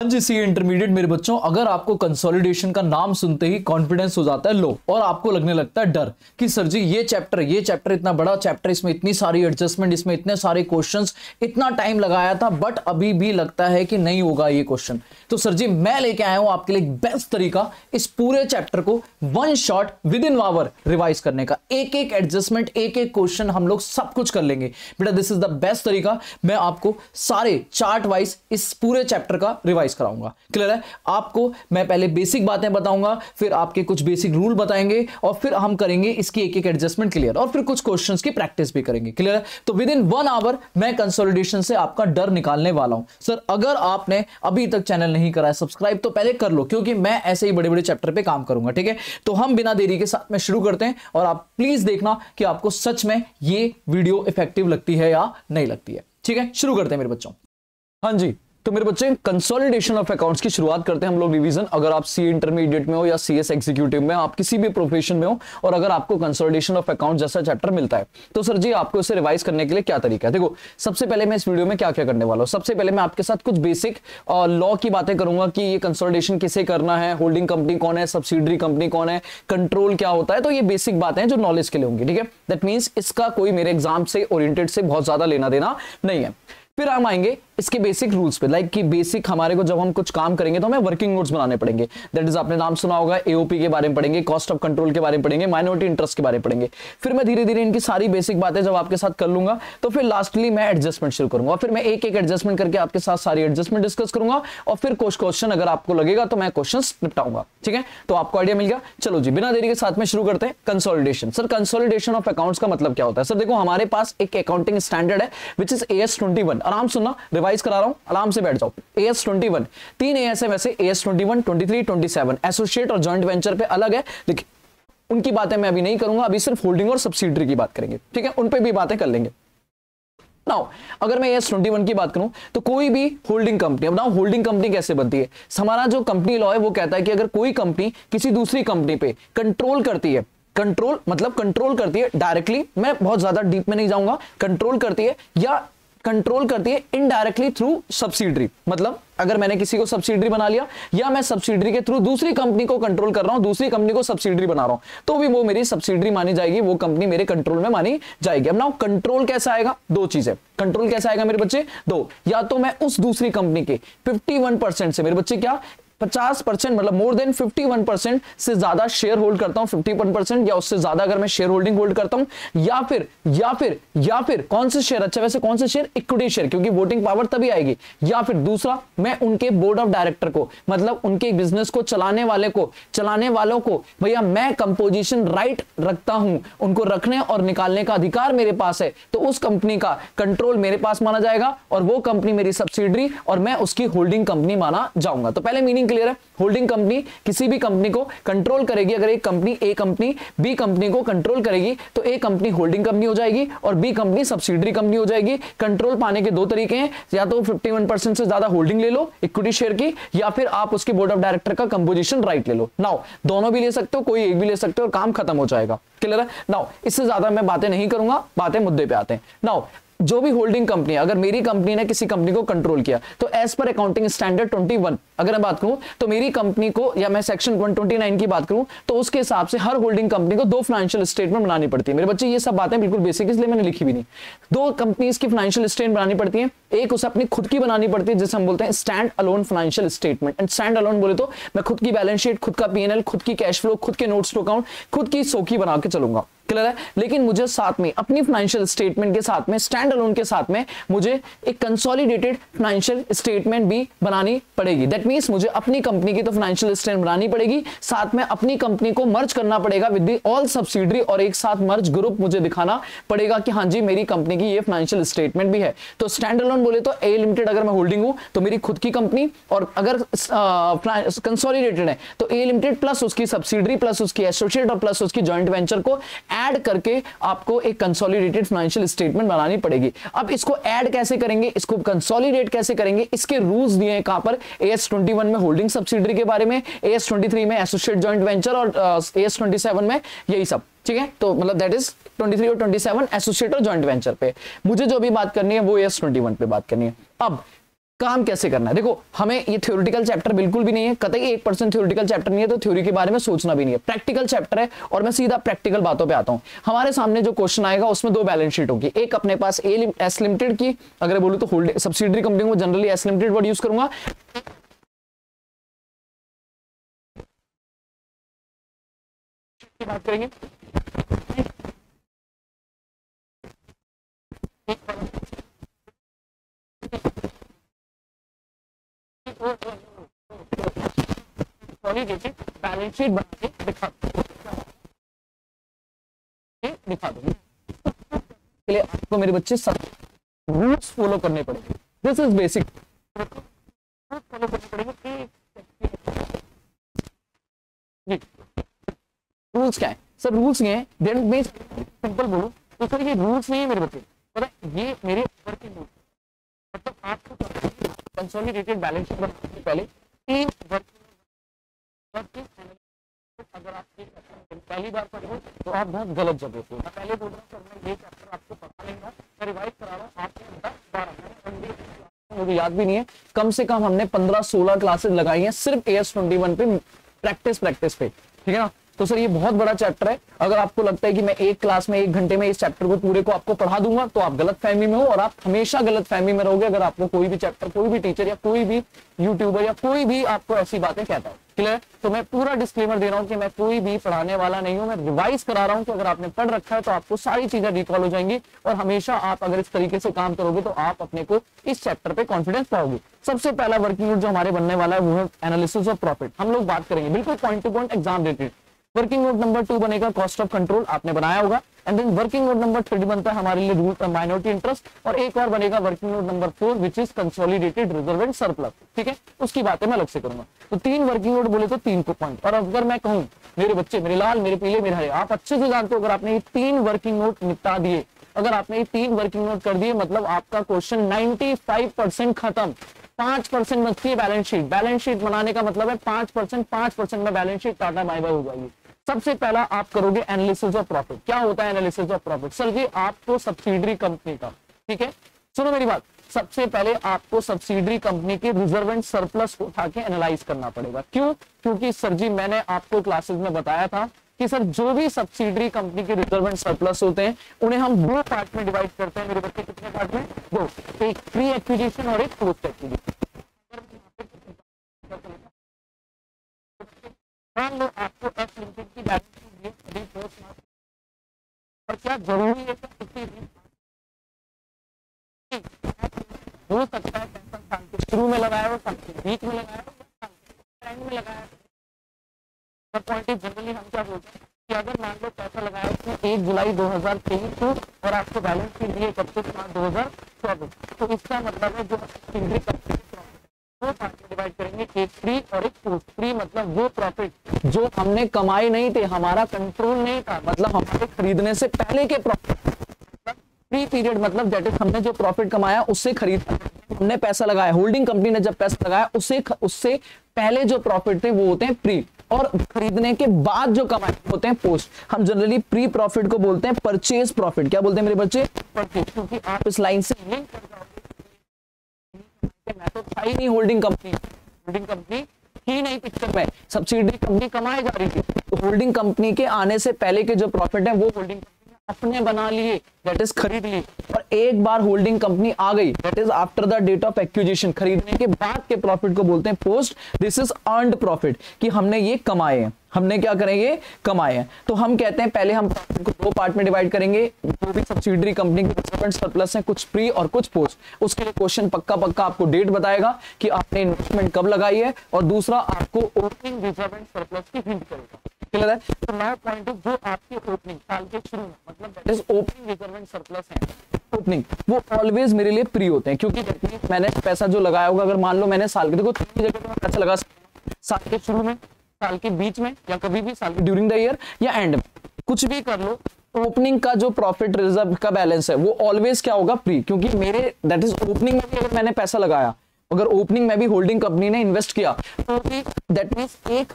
हाँ जी, सी इंटरमीडिएट मेरे बच्चों, अगर आपको कंसोलिडेशन का नाम सुनते ही कॉन्फिडेंस हो जाता है लो और आपको लगने लगता है डर कि सर जी ये चैप्टर इतना बड़ा चैप्टर, इसमें इतनी सारी एडजस्टमेंट, इसमें इतने सारे क्वेश्चंस, इतना टाइम लगाया था बट अभी भी लगता है कि नहीं होगा ये क्वेश्चन, तो सर जी मैं लेके आया हूं आपके लिए बेस्ट तरीका इस पूरे चैप्टर को one shot within hour revise करने का। एक एक एडजस्टमेंट, एक एक क्वेश्चन हम लोग सब कुछ कर लेंगे बेटा। दिस इज द बेस्ट तरीका। मैं आपको सारे चार्ट वाइज इस पूरे चैप्टर का रिवाइज कराऊंगा। क्लियर है? आपको मैं पहले बेसिक बातें बताऊंगा, फिर आपके कुछ बेसिक रूल बताएंगे और फिर हम करेंगे इसकी एक एक एडजस्टमेंट क्लियर और फिर कुछ क्वेश्चंस की प्रैक्टिस भी करेंगे। क्लियर है? तो विद इन 1 आवर मैं कंसोलिडेशन से आपका डर निकालने वाला हूं। सर अगर आपने अभी तक चैनल नहीं करा है सब्सक्राइब तो पहले कर लो, क्योंकि मैं ऐसे ही बड़े बड़े चैप्टर पे काम करूंगा। ठीक है? तो हम बिना देरी के साथ में शुरू करते हैं और आप प्लीज देखना कि आपको सच में ये वीडियो इफेक्टिव लगती है या नहीं लगती है। ठीक है? शुरू करते हैं मेरे बच्चों। हाँ जी, तो मेरे बच्चे कंसोलिडेशन ऑफ अकाउंट्स की शुरुआत करते हैं हम लोग रिवीजन। अगर आप सी इंटरमीडिएट में हो या सीएस एग्जीक्यूटिव में, आप किसी भी प्रोफेशन में हो और अगर आपको कंसोलिडेशन ऑफ अकाउंट जैसा चैप्टर मिलता है तो सर जी आपको इसे रिवाइज करने के लिए क्या तरीका है। देखो, सबसे पहले मैं इस वीडियो में क्या क्या करने वाला हूं। सबसे पहले मैं आपके साथ कुछ बेसिक लॉ की बातें करूंगा कि ये कंसोलिडेशन किसे करना है, होल्डिंग कंपनी कौन है, सब्सिडरी कंपनी कौन है, कंट्रोल क्या होता है। तो ये बेसिक बातें हैं जो नॉलेज के लिए होंगी। ठीक है? दैट मींस इसका कोई मेरे एग्जाम से ओरिएंटेड से बहुत ज्यादा लेना देना नहीं है। फिर हम आएंगे इसके बेसिक रूल्स पे, लाइक कि बेसिक हमारे को जब हम कुछ काम करेंगे तो हमें वर्किंग नोट्स बनाने पड़ेंगे। दैट इज, आपने नाम सुना होगा, एओपी के बारे में पढ़ेंगे, कॉस्ट ऑफ कंट्रोल के बारे में पढ़ेंगे, माइनॉरिटी इंटरेस्ट के बारे में पढ़ेंगे। फिर मैं धीरे धीरे इनकी सारी बेसिक बातें जब आपके साथ कर लूंगा तो फिर लास्टली मैं एडजस्टमेंट शुरू करूंगा। फिर मैं एक एक एडजस्टमेंट करके आपके साथ सारी एडजस्टमेंट डिस्कस करूंगा और फिर कुछ क्वेश्चन अगर आपको लगेगा तो मैं क्वेश्चन निपटाऊंगा। ठीक है? तो आपको आइडिया मिल गया। चलो जी, बिना देरी के साथ में शुरू करते हैं consolidation. Sir consolidation of accounts का मतलब क्या होता है? सर देखो, हमारे पास एक अकाउंटिंग स्टैंडर्ड है विच इज AS 21। आराम सुनना, रिवाइज करा रहा हूं, आराम से बैठ जाओ। AS 21, 3 AS है वैसे, AS 21, 23, 27। एसोसिएट और जॉइंट वेंचर पे अलग है, देखिए उनकी बातें मैं अभी नहीं करूंगा, अभी सिर्फ होल्डिंग और सब्सिडरी की बात करेंगे। ठीक है? उन पे भी बातें कर लेंगे। नाउ अगर मैं AS 21 की बात करूं तो कोई भी होल्डिंग कंपनी, अब नाउ होल्डिंग कंपनी कैसे बनती है? हमारा जो कंपनी लॉ है वो कहता है कि अगर कोई कंपनी किसी दूसरी कंपनी पे कंट्रोल करती है, कंट्रोल मतलब कंट्रोल करती है डायरेक्टली, मैं बहुत ज्यादा डीप में नहीं जाऊंगा, कंट्रोल करती है या कंट्रोल करती है इनडायरेक्टली थ्रू सब्सिडरी, मतलब अगर मैंने किसी को सब्सिडरी बना लिया या मैं सब्सिडरी के थ्रू दूसरी कंपनी को कंट्रोल कर रहा हूं, दूसरी कंपनी को सब्सिडरी बना रहा हूं, तो भी वो मेरी सब्सिडरी मानी जाएगी, वो कंपनी मेरे कंट्रोल में मानी जाएगी। अब नाउ कंट्रोल कैसा आएगा? दो चीजें। कंट्रोल कैसा आएगा मेरे बच्चे? दो, या तो मैं उस दूसरी कंपनी के 51% से, मेरे बच्चे क्या 50% मतलब मोर देन 51% से ज्यादा शेयर होल्ड करता हूं, 51% या उससे ज्यादा अगर मैं शेयर होल्डिंग होल्ड करता हूं, या फिर कौन से शेयर? अच्छा वैसे कौन से शेयर? इक्विटी शेयर, क्योंकि वोटिंग पावर तभी आएगी। या फिर दूसरा, मैं उनके बोर्ड ऑफ डायरेक्टर को, मतलब उनके बिजनेस को चलाने वालों को भैया मैं कंपोजिशन राइट रखता हूं, उनको रखने और निकालने का अधिकार मेरे पास है, तो उस कंपनी का कंट्रोल मेरे पास माना जाएगा और वो कंपनी मेरी सब्सिडरी और मैं उसकी होल्डिंग कंपनी माना जाऊंगा। तो पहले मीनिंग क्लियर है? होल्डिंग कंपनी किसी भी कंपनी को कंट्रोल करेगी। अगर एक कंपनी बी कंपनी को कंट्रोल करेगी तो ए कंपनी होल्डिंग कंपनी हो जाएगी और बी कंपनी सब्सिडरी कंपनी हो जाएगी। कंट्रोल पाने के दो तरीके हैं, या तो 51% से ज्यादा होल्डिंग ले लो इक्विटी शेयर की, या फिर आप उसके बोर्ड ऑफ डायरेक्टर का कंपोजिशन राइट ले लो। नाउ दोनों भी ले सकते हो, कोई एक भी ले सकते हो और काम खत्म हो जाएगा। क्लियर है? नाउ इससे ज्यादा मैं बातें नहीं करूंगा, बातें मुद्दे पे आते हैं। नाउ जो भी होल्डिंग कंपनी, अगर मेरी कंपनी ने किसी कंपनी को कंट्रोल किया तो एज पर अकाउंटिंग स्टैंडर्ड 21 अगर मैं बात करूं तो मेरी कंपनी को, या मैं सेक्शन 129 की बात करूं तो उसके हिसाब से हर होल्डिंग कंपनी को 2 फाइनेंशियल स्टेटमेंट बनानी पड़ती है। मेरे बच्चे ये सब बातें बिल्कुल बेसिक, इसलिए मैंने लिखी भी नहीं। 2 कंपनीज की फाइनेंशियल स्टेटमेंट बनानी पड़ती है, एक उसे अपनी खुद की बनानी पड़ती है जिसे हम बोलते हैं stand alone financial statement. And stand alone बोले तो मैं खुद की बैलेंस शीट, खुद का P&L, खुद की कैश फ्लो, खुद के नोट्स टू अकाउंट, खुद की सोकी बना के चलूंगा। क्लियर है? लेकिन मुझे साथ में अपनी फाइनेंशियल स्टेटमेंट के साथ में, स्टैंड अलोन के साथ में मुझे एक कंसोलिडेटेड फाइनेंशियल स्टेटमेंट भी बनानी पड़ेगी। दैट मींस मुझे अपनी कंपनी की तो फाइनेंशियल स्टेटमेंट बनानी पड़ेगी, साथ में अपनी कंपनी को मर्ज करना पड़ेगा विद द ऑल सब्सिडरी और एक साथ मर्ज ग्रुप मुझे दिखाना पड़ेगा कि हाँ जी मेरी कंपनी की ये फाइनेंशियल स्टेटमेंट भी है। तो स्टैंड अलोन बोले तो ए लिमिटेड अगर मैं होल्डिंग हूं तो मेरी खुद की कंपनी, और अगर कंसोलिडेटेड है तो ए लिमिटेड प्लस उसकी सब्सिडरी प्लस उसकी एसोसिएट और प्लस उसकी जॉइंट वेंचर को ऐड करके आपको एक कंसोलिडेटेड फाइनेंशियल स्टेटमेंट बनानी पड़ेगी। अब इसको ऐड कैसे करेंगे, इसको कंसोलिडेट कैसे करेंगे, इसके रूल्स दिए हैं कहां पर? AS 21 में होल्डिंग सब्सिडरी के बारे में, AS 23 में एसोसिएट जॉइंट वेंचर और AS 27 में यही सब। ठीक है? तो मतलब दैट इज 23 और 27 एसोसिएट और जॉइंट वेंचर पे। मुझे जो भी बात करनी है वो AS 21 पे बात करनी है। अब काम कैसे करना है। देखो हमें ये थ्योरेटिकल चैप्टर बिल्कुल भी नहीं है, कतई 1% थ्योरेटिकल चैप्टर नहीं है, तो थ्योरी के बारे में सोचना भी नहीं है, प्रैक्टिकल चैप्टर है। और मैं सीधा प्रैक्टिकल बातों पे आता हूं। हमारे सामने जो क्वेश्चन आएगा उसमें दो बैलेंस शीट होगी, एक अपने पास एस लिमिटेड की, अगर बोलूं तो होल्डिंग सब्सिडरी कंपनी को generally S limited word use करूंगा, बात करेंगे। बैलेंस शीट बना के दिखा दूंगी। के लिए आपको मेरे बच्चे सब रूल्स फॉलो करने पड़ेंगे। दिस इज बेसिक, फॉलो करने पड़ेंगे। रूल्स क्या है सर? रूल्स ये है, मैं सिंपल बोलूं तो सर ये रूल्स नहीं है मेरे बच्चे, पता है ये मेरे वर्किंग रूल्स। मतलब आपको कंसोलिडेटेड बैलेंस शीट बनाने से पहले 3 अगर आप पहली बार पढ़े तो आप बहुत गलत जगह पे। मैं पहले बोल रहा हूँ सर मैं ये चैप्टर आपको पढ़ा लेंगे, मैं रिवाइज करा रहा हूँ आपको 10-12 मुझे याद भी नहीं है, कम से कम हमने 15-16 क्लासेस लगाई हैं सिर्फ AS21 पे प्रैक्टिस पे, ठीक है ना। तो सर ये बहुत बड़ा चैप्टर है। अगर आपको लगता है कि मैं एक क्लास में 1 घंटे में इस चैप्टर को पूरे को आपको पढ़ा दूंगा तो आप गलत फहमी में हो, और आप हमेशा गलत फहमी में रहोगे अगर आपको कोई भी चैप्टर, कोई भी टीचर या कोई भी यूट्यूबर या कोई भी आपको ऐसी बातें कहता है। क्लियर? तो मैं पूरा डिस्क्लेमर दे रहा हूं कि मैं कोई भी पढ़ाने वाला नहीं हूं, मैं रिवाइज करा रहा हूं कि अगर आपने पढ़ रखा है तो आपको सारी चीजें रिकॉल हो जाएंगी, और हमेशा आप अगर इस तरीके से काम करोगे तो आप अपने को इस चैप्टर पे कॉन्फिडेंस पाओगे। सबसे पहला वर्किंग नोट जो हमारे बनने वाला है वो है एनालिसिस ऑफ प्रॉफिट। हम लोग बात करेंगे बिल्कुल point to point exam related. Working note number 2 बनेगा कॉस्ट ऑफ कंट्रोल, आपने बनाया होगा। And then working note number 3 बनता है हमारे लिए रूल ऑफ माइनॉरिटी इंटरेस्ट, और एक और बनेगा working note number 4 which is consolidated reserve and surplus. ठीक है, उसकी बातें मैं अलग से करूंगा। तो 3 वर्किंग नोट बोले तो 3 को पॉइंट। और अगर मैं कहूं मेरे बच्चे, मेरे लाल, मेरे पीले, मेरे हरे, आप अच्छे से जानते हो अगर आपने ये 3 वर्किंग नोट निपटा दिए, अगर आपने ये 3 वर्किंग नोट कर दिए, मतलब आपका क्वेश्चन 95% खत्म। 5% बचती है बैलेंस शीट। बैलेंस शीट बनाने का मतलब है 5% में balance sheet tata bye bye हो जाएगी। सबसे पहला आप करोगे एनालिसिस ऑफ प्रॉफिट। क्या होता है एनालिसिस ऑफ प्रॉफिट? सर जी आपको सब्सिडरी कंपनी का, ठीक है, सुनो मेरी बात, सबसे पहले आपको सब्सिडरी कंपनी के रिजर्व एंड सरप्लस को उठा के एनालाइज करना पड़ेगा। क्यों? क्योंकि सर जी मैंने आपको क्लासेस में बताया था कि सर जो भी सब्सिडरी कंपनी के रिजर्व एंड सरप्लस होते हैं उन्हें हम 2 पार्ट में डिवाइड करते हैं। मेरे बच्चे कितने पार्ट में? 2, एक प्री एक्विजिशन और एक पोस्ट एक्विजिशन। मान लो आपको एस लिमिटेड की बैलेंस शीट दी अभी पोस्ट मार्क, और क्या जरूरी है कि किसी भी हो सकता है पैसा साल के शुरू में लगाया हो, साल के बीच में लगाया हो, साल के एंड में लगाया हो। पॉइंट इज जनरली हम क्या बोलते हैं कि अगर मान लो पैसा लगाया उसमें 1 जुलाई 2023 को और आपको बैलेंस शीट दी 31 मार्च 2024, तो इसका मतलब है जो सब्सिडरी कंपनी दो पार्ट में डिवाइड करेंगे, एक प्री और एक पोस्ट। प्री मतलब वो प्रॉफिट जो हमने कमाए नहीं थे, हमारा कंट्रोल नहीं था, मतलब हमारे खरीदने से पहले के प्रॉफिट। प्री पीरियड मतलब दैट इज हमने जो प्रॉफिट कमाया उससे खरीदा, हमने पैसा लगाया, होल्डिंग कंपनी ने जब पैसा लगाया उससे पहले जो प्रॉफिट थे वो होते हैं प्री, और खरीदने के बाद जो कमाए होते हैं पोस्ट। हम जनरली प्री प्रॉफिट को बोलते हैं परचेज प्रॉफिट। क्या बोलते हैं मेरे बच्चे? परचेज। क्योंकि आप इस लाइन से लिंक कर जाओगे, मैं तो था ही नहीं होल्डिंग कंपनी ही नहीं पिक्चर में, सब्सिडरी कंपनी कमाई जा रही थी, तो होल्डिंग कंपनी के आने से पहले के जो प्रॉफिट है वो होल्डिंग कंपनी ने अपने बना लिए, दैट इज खरीद ली। और एक बार होल्डिंग कंपनी आ गई, that is after the date of acquisition, खरीदने के बाद के प्रॉफिट को बोलते हैं post. This is earned profit, कि हमने ये कमाए हैं, हमने क्या करेंगे? कमाए हैं। तो हम कहते हैं पहले हम प्रॉफिट को 2 पार्ट में डिवाइड करेंगे, जो भी सब्सिडरी कंपनी के रिजर्व एंड सरप्लस है, कुछ प्री और कुछ पोस्ट। उसके लिए क्वेश्चन पक्का आपको डेट बताएगा कि आपने इन्वेस्टमेंट कब लगाई है, और दूसरा आपको ओपनिंग रिजर्व एंड सरप्लस की हिंट करेगा। क्लियर है? तो नया पॉइंट जो आपकी ओपनिंग साल के शुरू में, मतलब that is opening reserve and surplus है, ओपनिंग वो ऑलवेज मेरे लिए प्री होते हैं। क्योंकि मैंने पैसा जो लगाया होगा, अगर मान लो मैंने साल के, देखो 3 जगह पे मैं पैसा लगा सकता हूं, साल के शुरू में, साल के बीच में, या कभी भी साल के ड्यूरिंग द ईयर, या एंड में, कुछ भी कर लो। ओपनिंग का जो प्रॉफिट रिजर्व का बैलेंस है वो ऑलवेज क्या होगा? प्री। क्योंकि मेरे दैट इज ओपनिंग में भी अगर मैंने पैसा लगाया, अगर ओपनिंग में भी होल्डिंग कंपनी ने इन्वेस्ट किया, तो दैट मींस 1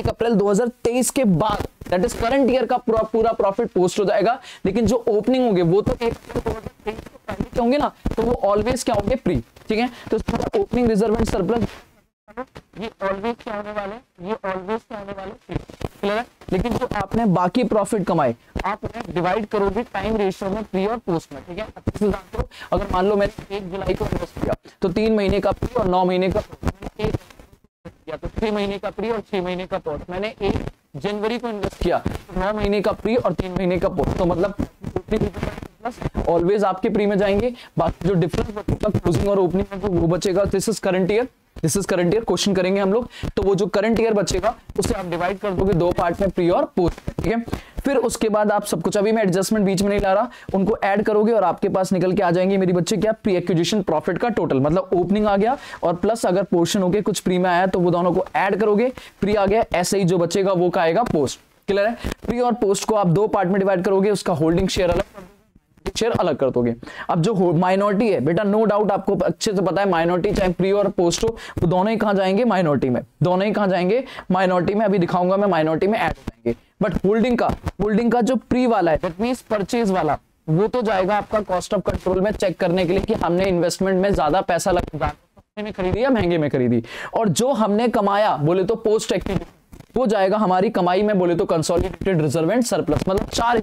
अप्रैल 2023 के बाद, दैट इज करंट ईयर का पूरा प्रॉफिट पोस्ट हो जाएगा। लेकिन जो ओपनिंग होंगे वो तो 1 अप्रैल 2023 के पहले के होंगे ना, तो वो ऑलवेज क्या होंगे? प्री। ठीक है। तो ओपनिंग रिजर्व एंड सरप्लस ये ऑलवेज क्या होने वाले, ये ऑलवेज क्या होने वाले, क्लियर है। लेकिन जो आपने बाकी प्रॉफिट कमाए आप उन्हें डिवाइड करोगे टाइम रेशियो में, प्री और पोस्ट में, ठीक है। अगर मान लो मैंने 1 जुलाई को इन्वेस्ट किया तो 3 महीने का प्री और 9 महीने का या तो 3 महीने का प्री और 6 महीने का पोस्ट। मैंने 1 जनवरी को इन्वेस्ट किया तो 9 महीने का प्री और 3 महीने का पोस्ट, तो मतलब ऑलवेज आपके प्री में जाएंगे। बाकी जो डिफरेंस बचेगा क्लोजिंग और ओपनिंग में वो बचेगा। This is current year, this is current year question करेंगे हम लोग। तो वो जो करंट ईयर बचेगा उसे आप डिवाइड कर दोगे 2 पार्ट में, प्री और पोस्ट, ठीक है। फिर उसके बाद आप सब कुछ, अभी मैं एडजस्टमेंट बीच में नहीं ला रहा, उनको ऐड करोगे और आपके पास निकल के आ जाएंगे मेरी बच्चे क्या, प्री एक्विजिशन प्रॉफिट का टोटल। मतलब ओपनिंग आ गया और प्लस अगर पोर्शन होके कुछ प्री में आया तो वो दोनों को ऐड करोगे, प्री आ गया, ऐसे ही जो बचेगा वो का आएगा पोस्ट। क्लियर है। प्री और पोस्ट को आप 2 पार्ट में डिवाइड करोगे, उसका होल्डिंग शेयर अलग, शेयर अलग कर दोगे। अब जो माइनॉरिटी है बेटा, नो डाउट आपको अच्छे से पता है, माइनॉरिटी चाहे प्री और पोस्ट हो वो दोनों ही कहां जाएंगे, माइनॉरिटी में, दोनों ही कहां जाएंगे, माइनॉरिटी में। अभी दिखाऊंगा मैं, माइनॉरिटी में ऐड हो जाएंगे। बट होल्डिंग का जो प्री वाला है, दैट मींस परचेज वाला, वो तो जाएगा आपका कॉस्ट ऑफ कंट्रोल में चेक करने के लिए कि हमने इन्वेस्टमेंट में ज्यादा पैसा लगा, सस्ते में खरीदी या महंगे में खरीदी। और जो हमने कमाया बोले तो पोस्ट एक्टिविटी, वो जाएगा हमारी कमाई में, बोले तो कंसोलिडेटेड रिजर्व एंड सरप्लस। मतलब 4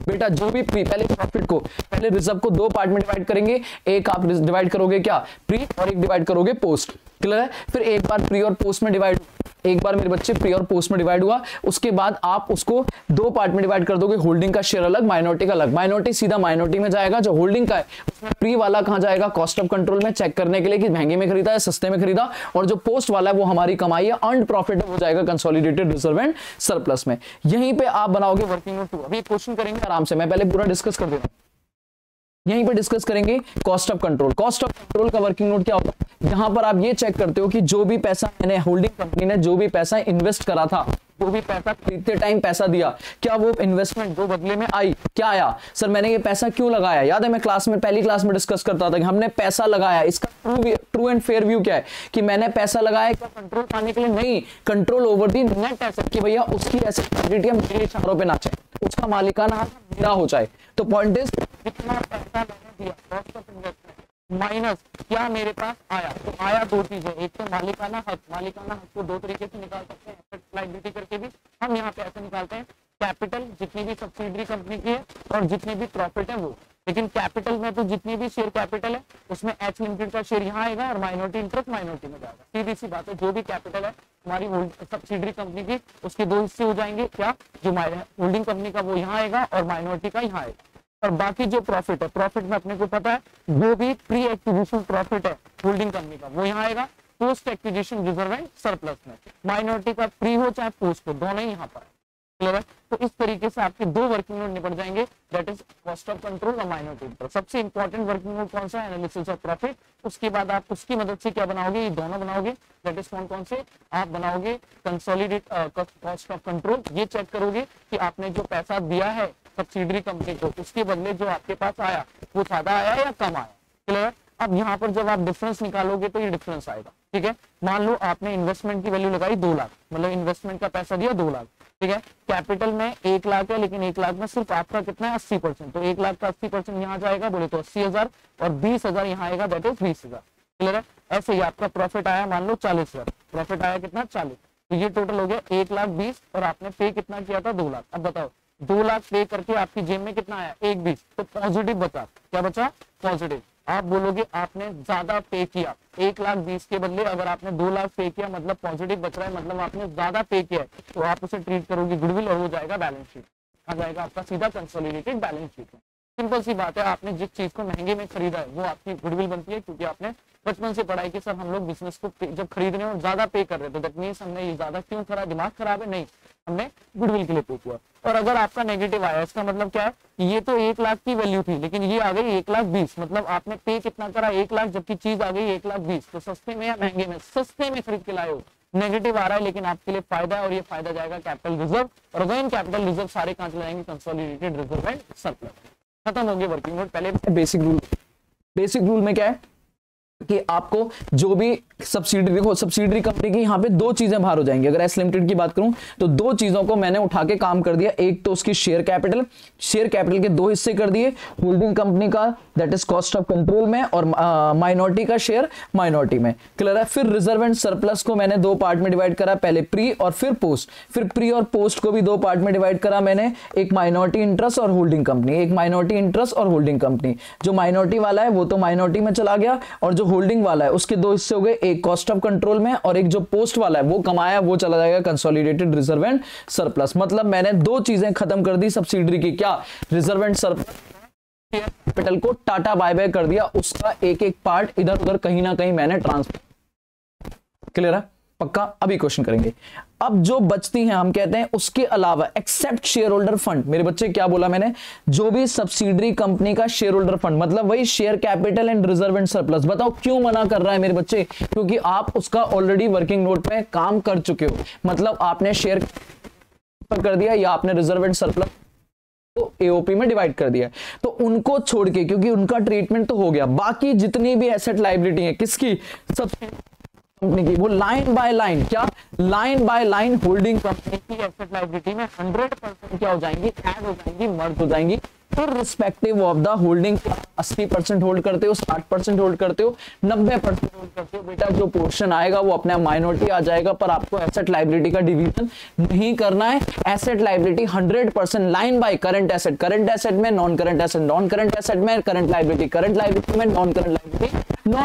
बेटा, जो भी पहले प्रॉफिट को, पहले रिजर्व को 2 पार्ट में डिवाइड करेंगे। एक आप डिवाइड करोगे क्या, प्री, और एक डिवाइड करोगे पोस्ट। क्लियर है। फिर एक बार प्री और पोस्ट में डिवाइड, एक बार मेरे बच्चे प्री और पोस्ट में डिवाइड हुआ, उसके बाद आप उसको 2 पार्ट में डिवाइड कर दोगे। होल्डिंग का शेयर अलग, माइनॉरिटी का अलग। माइनॉरिटी सीधा माइनॉरिटी में जाएगा, जो होल्डिंग का है उसमें प्री वाला कहां जाएगा, कॉस्ट ऑफ कंट्रोल में चेक करने के लिए कि महंगे में खरीदा है सस्ते में खरीदा। और जो पोस्ट वाला है वो हमारी कमाई है, अर्न्ड प्रॉफिट हो जाएगा कंसोलिडेटेड रिजर्व एंड सरप्लस में। यहीं पे आप बनाओगे वर्किंग नोट 2। अभी क्वेश्चन करेंगे आराम से, मैं पहले पूरा डिस्कस कर देता हूं। यहीं पे डिस्कस करेंगे cost of control. Cost of control का वर्किंग नोट क्या होता है, यहां पर आप ये चेक करते हो कि जो भी पैसा मैंने, होल्डिंग कंपनी ने जो भी पैसा इन्वेस्ट करा था, जो भी पैसा खरीदते टाइम पैसा दिया, क्या वो इन्वेस्टमेंट जो बदले में आई, क्या आया। सर मैंने ये पैसा क्यों लगाया, याद है मैं क्लास में, पहली क्लास में डिस्कस करता था कि हमने पैसा लगाया, इसका ट्रू एंड फेयर व्यू क्या है कि मैंने पैसा लगाया कंट्रोल पाने के लिए, नहीं, control over the net asset, कि भैया उसकी एसेट क्वांटिटी मेरे इशारों पे ना चाहे, उसका मालिकाना हक मेरा हो जाए। तो पॉइंट इज, कितना पैसा मैंने दिया, कॉस्ट ऑफ इन्वेस्टमेंट माइनस क्या मेरे पास आया। तो आया 2 चीजें, एक तो मालिकाना हक। मालिकाना हक को 2 तरीके से निकाल सकते हैं, एसेट लायबिलिटी करके भी। हम यहाँ पे ऐसे निकालते हैं, कैपिटल जितनी भी सब्सिडरी कंपनी की है और जितने भी प्रॉफिट है वो। लेकिन कैपिटल में तो जितनी भी शेयर कैपिटल है उसमें एच लिमिटेड का शेयर यहाँ आएगा और माइनॉरिटी इंटरेस्ट माइनॉरिटी में जाएगा। सीधी सी बात है, जो भी कैपिटल है हमारी सब्सिडरी कंपनी की, उसके 2 हिस्से हो जाएंगे। क्या, जो होल्डिंग कंपनी का वो यहाँ आएगा और माइनॉरिटी का यहाँ आएगा। और बाकी जो प्रॉफिट है, प्रॉफिट में अपने को पता है जो भी प्री एक्विजिशन प्रॉफिट है होल्डिंग कंपनी का वो यहाँ आएगा, post acquisition reserve and surplus में। माइनॉरिटी का प्री हो चाहे पोस्ट हो, दोनों ही यहाँ पर। क्लियर है। तो इस तरीके से आपके 2 वर्किंग नोट निपट जाएंगे, that is cost of control और माइनॉरिटी इंटरेस्ट। सबसे इंपॉर्टेंट वर्किंग नोट कौन सा है, एनालिसिस ऑफ प्रॉफिट। उसके बाद आप उसकी मदद से क्या बनाओगे, ये दोनों बनाओगे, दैट इज कौन से आप बनाओगे, कंसोलिडेट कॉस्ट ऑफ कंट्रोल। ये चेक करोगे कि आपने जो पैसा दिया है सब्सिडरी कंपनी को, उसके बदले जो आपके पास आया वो ज्यादा आया या कम आया। क्लियर। अब यहाँ पर जब आप डिफरेंस निकालोगे तो ये डिफरेंस आएगा। ठीक है। मान लो आपने इन्वेस्टमेंट की वैल्यू लगाई 2 लाख, मतलब इन्वेस्टमेंट का पैसा दिया 2 लाख। ठीक है। कैपिटल में 1 लाख है, लेकिन 1 लाख में सिर्फ आपका कितना है, 80%। तो 1 लाख का 80% यहाँ जाएगा, बोले तो 80,000, और 20,000 यहाँ आएगा, दैट इज 20,000। क्लियर है। ऐसे ही आपका प्रॉफिट आया, मान लो 40,000, प्रॉफिट आया कितना, 40। तो ये टोटल हो गया 1,20,000 और आपने पे कितना किया था, 2 लाख। अब बताओ 2 लाख पे करके आपकी जेब में कितना आया, 1,20। तो पॉजिटिव बचा, क्या बचा, पॉजिटिव। आप बोलोगे आपने ज्यादा पे किया, 1,20,000 के बदले अगर आपने 2 लाख पे किया, मतलब पॉजिटिव बच रहा है, मतलब आपने ज्यादा पे किया है, तो आप उसे ट्रीट करोगे गुडविल और हो जाएगा बैलेंस शीट, आ जाएगा आपका सीधा कंसोलिडेटेड बैलेंस शीट में। सिंपल सी बात है, आपने जिस चीज को महंगे में खरीदा है वो आपकी गुडविल बनती है, क्योंकि आपने बचपन से पढ़ाई की सर हम लोग बिजनेस को जब खरीद रहे हैं और ज्यादा पे कर रहे हैं, तो दैट मींस हमने ये ज्यादा क्यों करा, दिमाग खराब है, नहीं, हमने गुडविल के लिए पे किया। और अगर आपका नेगेटिव आया, इसका मतलब क्या है, ये तो 1 लाख की वैल्यू थी, लेकिन ये आ गई 1,20,000, मतलब आपने पे कितना करा, 1 लाख, जबकि चीज आ गई 1,20,000। तो सस्ते में या महंगे में, सस्ते में खरीद के लाए हो, नेगेटिव आ रहा है, लेकिन आपके लिए फायदा है, और ये फायदा जाएगा कैपिटल रिजर्व, और अगेन कैपिटल रिजर्व सारे कहां चले जाएंगे, कंसोलिडेटेड रिजर्व एंड सरप्लस। खत्म हो गए वर्किंग नोट। पहले बेसिक रूल में क्या है, कि आपको जो भी सब्सिडरी, देखो सब्सिडरी कंपनी की यहाँ पे दो चीजें बाहर हो जाएंगी। अगर एस लिमिटेड की बात करूं तो दो चीजों को मैंने उठा के काम कर दिया। एक तो उसकी शेयर कैपिटल के दो हिस्से कर दिए, होल्डिंग कंपनी का that is cost of control में, और माइनॉरिटी का शेयर माइनॉरिटी में। क्लियर है। फिर रिजर्व एंड सरप्लस को मैंने दो पार्ट में डिवाइड करा, पहले प्री और फिर पोस्ट। फिर प्री और पोस्ट को भी दो पार्ट में डिवाइड करा मैंने, एक माइनॉरिटी इंटरेस्ट और होल्डिंग कंपनी, एक माइनॉरिटी इंटरेस्ट और होल्डिंग कंपनी। जो माइनॉरिटी वाला है वो तो माइनॉरिटी में चला गया, और जो होल्डिंग वाला है उसके दो हिस्से हो गए, एक कॉस्ट ऑफ कंट्रोल में और एक जो पोस्ट वाला है वो कमाया वो चला जाएगा कंसोलिडेटेड रिजर्व एंड सरप्लस। मतलब मैंने दो चीजें खत्म कर दी सब्सिडरी की, क्या, रिजर्व एंड सरप्लस, कैपिटल को टाटा बाय बाय कर दिया, उसका एक एक पार्ट इधर उधर कहीं ना कहीं मैंने ट्रांसफर। क्लियर है, पक्का। अभी क्वेश्चन करेंगे। अब जो बचती हैं हम कहते हैं उसके अलावा एक्सेप्ट शेयर होल्डर फंड। मेरे बच्चे क्या बोला मैंने, जो भी सब्सिडरी कंपनी का शेयर होल्डर फंड, मतलब वही share capital and reserve and surplus. बताओ क्यों मना कर रहा है मेरे बच्चे, क्योंकि आप उसका ऑलरेडी वर्किंग नोट में काम कर चुके हो। मतलब आपने शेयर कर दिया या आपने रिजर्व एंड सरप्लस तो एओपी में डिवाइड कर दिया, तो उनको छोड़ के, क्योंकि उनका ट्रीटमेंट तो हो गया, बाकी जितनी भी एसेट लायबिलिटी है किसकी, सब्सिडरी कंपनी की, वो लाइन बाय लाइन, क्या, line by line holding company की एसेट लायबिलिटी में 100% क्या हो जाएंगी, ऐड हो जाएंगी, मर्ज हो जाएंगी। फिर respective of the holding 80% hold करते हो, 60% होल्ड करते हो, 90% होल्ड करते हो, बेटा जो पोर्शन आएगा वो अपने माइनॉरिटी आ जाएगा। पर आपको एसेट लायबिलिटी का डिवीजन नहीं करना है। Asset liability 100% line by current asset में, नॉन करंट एसेट में, करंट लायबिलिटी में, नॉन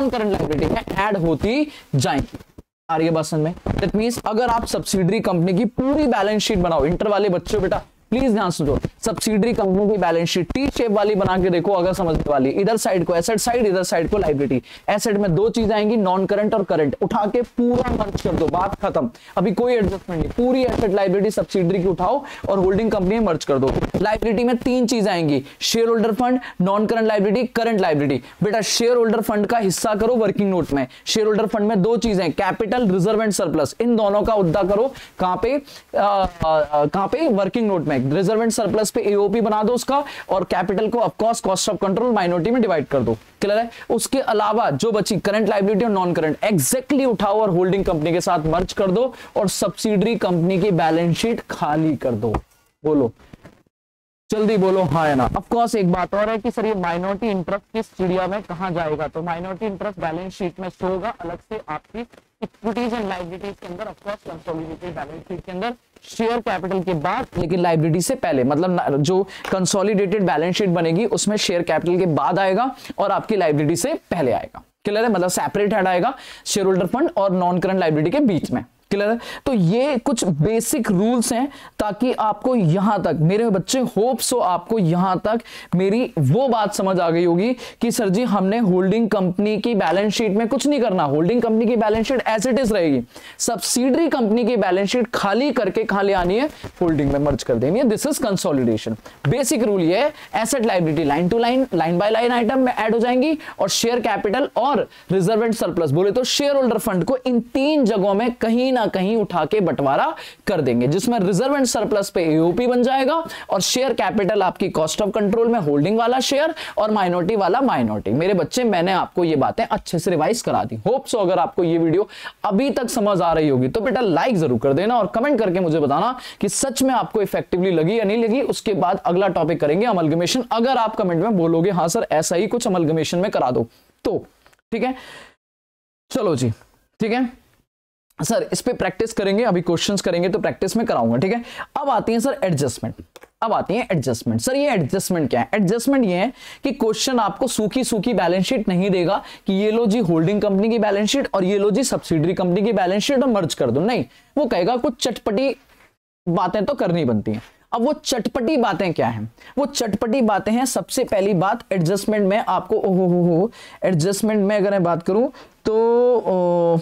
करंट लायबिलिटी में ऐड होती जाएंगी। आ रही है बात समझ में। दैट मींस अगर आप सब्सिडरी कंपनी की पूरी बैलेंस शीट बनाओ, इंटर वाले बच्चों बेटा प्लीज ध्यान सुनो, सब्सिडरी कंपनी की बैलेंस शीट टी शेप वाली बना के देखो अगर समझने वाली, इधर साइड को एसेट साइड, इधर साइड को लायबिलिटी। एसेट में दो चीज आएंगी, नॉन करंट और करंट, उठा के पूरा मर्ज कर दो, बात खत्म, अभी कोई एडजस्टमेंट नहीं। पूरी एसेट लायबिलिटी सब्सिडरी की उठाओ और होल्डिंग कंपनी में मर्ज कर दो। लायबिलिटी में तीन चीज आएंगी, share holder fund, non current liability, current liability. बेटा शेयर होल्डर फंड का हिस्सा करो वर्किंग नोट में। शेयर होल्डर फंड में दो चीजें, कैपिटल, रिजर्व एंड सरप्लस, इन दोनों का उद्दा करो कहां पे, वर्किंग नोट में। रिजर्व एंड सरप्लस पे एओपी बना दो उसका, और कैपिटल को of course cost of control minority में डिवाइड कर दो। क्लियर है। उसके अलावा जो बची करंट लायबिलिटी और नॉन करंट एग्जैक्टली उठाओ और होल्डिंग कंपनी के साथ मर्ज कर दो और सब्सिडरी कंपनी की बैलेंस शीट खाली कर दो। बोलो जल्दी बोलो, हाँ या ना। ऑफ कोर्स एक बात और है कि सर ये माइनॉरिटी इंटरेस्ट किस चिड़िया में कहां जाएगा, तो माइनॉरिटी इंटरेस्ट बैलेंस शीट में शो होगा अलग से आपकी इक्विटीज एंड लायबिलिटीज के अंदर, of course consolidated balance sheet के अंदर शेयर कैपिटल के बाद, लेकिन लायबिलिटी से पहले। मतलब जो कंसोलिडेटेड बैलेंस शीट बनेगी उसमें शेयर कैपिटल के बाद आएगा और आपकी लायबिलिटी से पहले आएगा। क्लियर है, मतलब सेपरेट हेड आएगा शेयर होल्डर फंड और नॉन करंट लायबिलिटी के बीच में। क्लियर है। तो ये कुछ बेसिक रूल्स हैं ताकि आपको यहां तक मेरे बच्चे, होप सो आपको यहां तक मेरी वो बात समझ आ गई होगी कि सर जी हमने होल्डिंग कंपनी की बैलेंस शीट में कुछ नहीं करना, होल्डिंग कंपनी की balance sheet as it is रहेगी, सब्सिडरी कंपनी की बैलेंस शीट खाली करके कहां ले आनी है, होल्डिंग में मर्ज कर देनी है। This is consolidation. Basic rule ये है, asset liability line to line, line by line item में ऐड हो जाएंगी, और शेयर कैपिटल और रिजर्व एंड सरप्लस बोले तो शेयर होल्डर फंड को इन तीन जगहों में कहीं ना कहीं उठा के बंटवारा कर देंगे, जिसमें रिजर्व एंड सरप्लस पे एओपी बन जाएगा और शेयर कैपिटल आपकी कॉस्ट ऑफ कंट्रोल में होल्डिंग वाला शेयर और माइनॉरिटी वाला माइनॉरिटी। मेरे बच्चे मैंने आपको ये बातें अच्छे से रिवाइज करा दी। होप सो अगर आपको ये वीडियो अभी तक समझ आ रही होगी तो बेटा लाइक जरूर कर देना और कमेंट करके मुझे बताना कि सच में आपको इफेक्टिवली लगी या नहीं लगी। उसके बाद अगला टॉपिक करेंगे अमलगमेशन। अगर आप कमेंट में बोलोगे हाँ सर ऐसा ही कुछ अमलगमेशन में करा दो तो ठीक है, चलो जी ठीक है सर, इस पे प्रैक्टिस करेंगे, अभी क्वेश्चंस करेंगे तो प्रैक्टिस में कराऊंगा। ठीक है, अब आती है सर एडजस्टमेंट। अब आती है एडजस्टमेंट। सर ये एडजस्टमेंट क्या है? एडजस्टमेंट ये है कि क्वेश्चन आपको सूखी सूखी बैलेंस शीट नहीं देगा कि ये लो जी होल्डिंग कंपनी की बैलेंस शीट और ये लो जी सब्सिडरी कंपनी की बैलेंस शीट और मर्ज कर दो। नहीं, वो कहेगा कुछ चटपटी बातें तो करनी बनती हैं। अब वो चटपटी बातें क्या हैं? वो चटपटी बातें हैं, सबसे पहली बात एडजस्टमेंट में आपको एडजस्टमेंट में अगर मैं बात करूं तो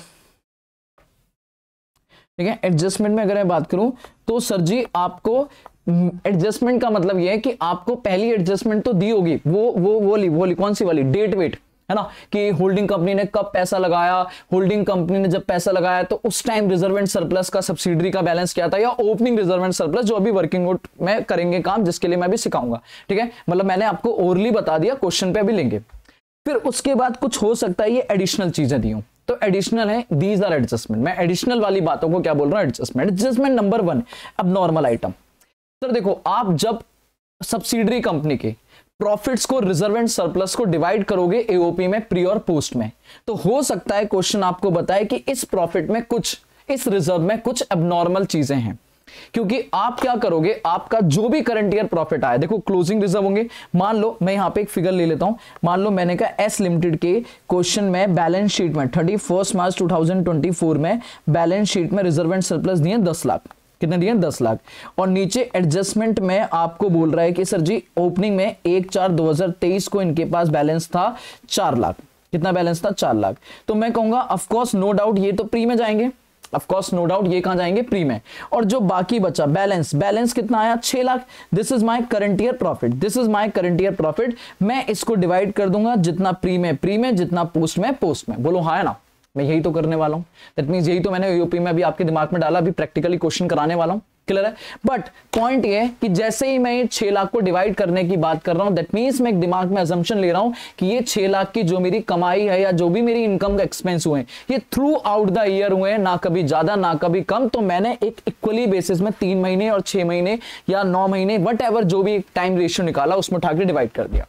ठीक है, एडजस्टमेंट में अगर मैं बात करूं तो सर जी आपको एडजस्टमेंट का मतलब यह है कि आपको पहली एडजस्टमेंट तो दी होगी, वो कौन सी वाली, डेट वेट है ना, कि होल्डिंग कंपनी ने कब पैसा लगाया, होल्डिंग कंपनी ने जब पैसा लगाया तो उस टाइम रिजर्व एंड सरप्लस का सब्सिडरी का बैलेंस क्या था, या ओपनिंग रिजर्व एंड सरप्लस जो अभी वर्किंग नोट में करेंगे काम, जिसके लिए मैं भी सिखाऊंगा। ठीक है, मतलब मैंने आपको ओरली बता दिया, क्वेश्चन पे अभी लेंगे। फिर उसके बाद कुछ हो सकता है ये एडिशनल चीजें दी हूं, तो एडिशनल है, दीज आर एडजस्टमेंट। मैं एडिशनल वाली बातों को क्या बोल रहा हूं, एडजस्टमेंट। एडजस्टमेंट नंबर 1 अब नॉर्मल आइटम। सर देखो, आप जब सब्सिडरी कंपनी के प्रॉफिट्स को, रिजर्व एंड सरप्लस को डिवाइड करोगे एओपी में, प्री और पोस्ट में, तो हो सकता है क्वेश्चन आपको बताए कि इस प्रॉफिट में कुछ, इस रिजर्व में कुछ एबनॉर्मल चीजें हैं। क्योंकि आप क्या करोगे, आपका जो भी करंट ईयर प्रॉफिट आया, देखो क्लोजिंग रिजर्व होंगे, मान लो मैं यहां पे एक फिगर ले लेता हूं, मान लो मैंने कहा एस लिमिटेड के क्वेश्चन में बैलेंस शीट में 31 मार्च 2024 में बैलेंस शीट में रिजर्व एंड सरप्लस दिए 10 लाख। कितने दिए, 10 लाख। और नीचे एडजस्टमेंट में आपको बोल रहा है कि सर जी ओपनिंग में 1/4/2023 को इनके पास बैलेंस था 4 लाख। कितना बैलेंस था, 4 लाख। तो मैं कहूंगा ऑफ कोर्स नो डाउट ये तो प्री में जाएंगे, ऑफ कोर्स नो डाउट ये कहां जाएंगे, प्री में। और जो बाकी बचा बैलेंस कितना आया, 6 lakh. This is my current year profit, this is my current year profit. मैं इसको डिवाइड कर दूंगा, जितना प्री में, जितना पोस्ट में, पोस्ट में। बोलो हाँ है ना, मैं यही तो करने वाला हूं। दैट मींस यही तो मैंने यूपी में अभी आपके दिमाग में डाला, अभी प्रैक्टिकली क्वेश्चन कराने वाला हूं। क्लियर है। बट पॉइंट ये है कि जैसे ही मैं ये 6 लाख को डिवाइड करने की बात कर रहा हूं, दैट मींस मैं एक दिमाग में अजम्पशन ले रहा हूं कि ये 6 लाख की जो मेरी कमाई है या जो भी मेरी इनकम का एक्सपेंस हुए ये थ्रू आउट द ईयर हुए, ना कभी ज्यादा ना कभी कम। तो मैंने एक इक्वली बेसिस में 3 महीने और 6 महीने या 9 महीने वट एवर जो भी टाइम रेशियो निकाला उसमें उठा के डिवाइड कर दिया।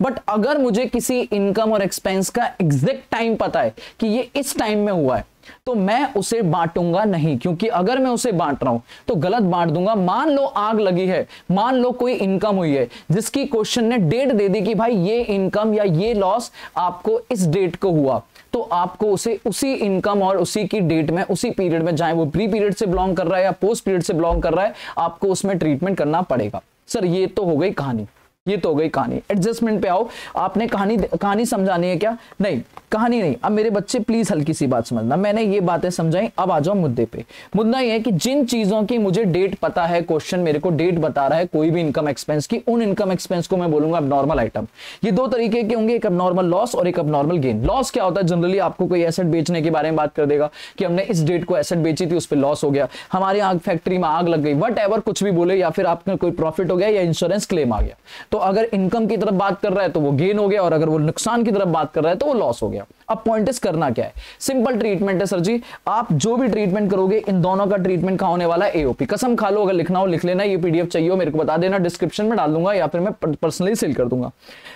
बट अगर मुझे किसी इनकम और एक्सपेंस का एग्जैक्ट टाइम पता है कि ये इस टाइम में हुआ है, तो मैं उसे बांटूंगा नहीं, क्योंकि अगर मैं उसे बांट रहा हूं तो गलत बांट दूंगा। मान लो आग लगी है, मान लो कोई इनकम हुई है जिसकी क्वेश्चन ने डेट दे दी कि भाई ये इनकम या ये लॉस आपको इस डेट को हुआ, तो आपको उसे उसी इनकम और उसी की डेट में, उसी पीरियड में, चाहे वो प्री पीरियड से बिलोंग कर रहा है या पोस्ट पीरियड से बिलोंग कर रहा है, आपको उसमें ट्रीटमेंट करना पड़ेगा। सर ये तो हो गई कहानी, ये तो हो गई कहानी। एडजस्टमेंट पे आओ, आपने कहानी समझानी है क्या? नहीं, कहानी नहीं। अब मेरे बच्चे प्लीज हल्की सी बात समझना, मैंने ये बातें समझाई, अब आ जाओ मुद्दे पे। मुद्दा ये है कि जिन चीजों की मुझे डेट पता है, क्वेश्चन मेरे को डेट बता रहा है कोई भी इनकम एक्सपेंस की, उन इनकम एक्सपेंस को मैं बोलूंगा अबनॉर्मल आइटम। ये दो तरीके के होंगे, एक अबनॉर्मल लॉस और एक अबनॉर्मल गेन। लॉस क्या होता है, जनरली आपको कोई एसेट बेचने के बारे में बात कर देगा कि हमने इस डेट को एसेट बेची थी, उस पर लॉस हो गया, हमारे आग फैक्ट्री में आग लग गई, वट एवर कुछ भी बोले, या फिर आपका कोई प्रॉफिट हो गया या इंश्योरेंस क्लेम आ गया। तो अगर इनकम की तरफ बात कर रहा है तो वो गेन हो गया, और अगर वो नुकसान की तरफ बात कर रहा है तो वो लॉस हो गया। अब पॉइंट इस करना क्या है, सिंपल ट्रीटमेंट है सर जी। आप जो भी ट्रीटमेंट करोगे, इन दोनों का ट्रीटमेंट कहां होने वाला है, एओपी। कसम खा लो, अगर लिखना हो लिख लेना, ये पीडीएफ चाहिए हो मेरे को बता देना, डिस्क्रिप्शन में डाल दूंगा या फिर मैं पर्सनली सेल कर दूंगा।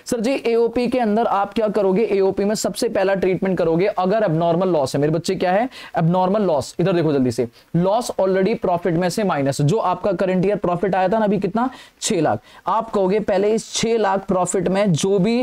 सर जी एओपी के अंदर आप क्या करोगे, एओपी में सबसे पहला ट्रीटमेंट करोगे अगर एबनॉर्मल लॉस है। मेरे बच्चे क्या है, एबनॉर्मल लॉस। इधर देखो जल्दी से, लॉस ऑलरेडी प्रॉफिट में से माइनस, जो आपका करंट ईयर प्रॉफिट आया था ना अभी कितना, 6 लाख। आप कहोगे पहले इस 6 लाख प्रॉफिट में जो भी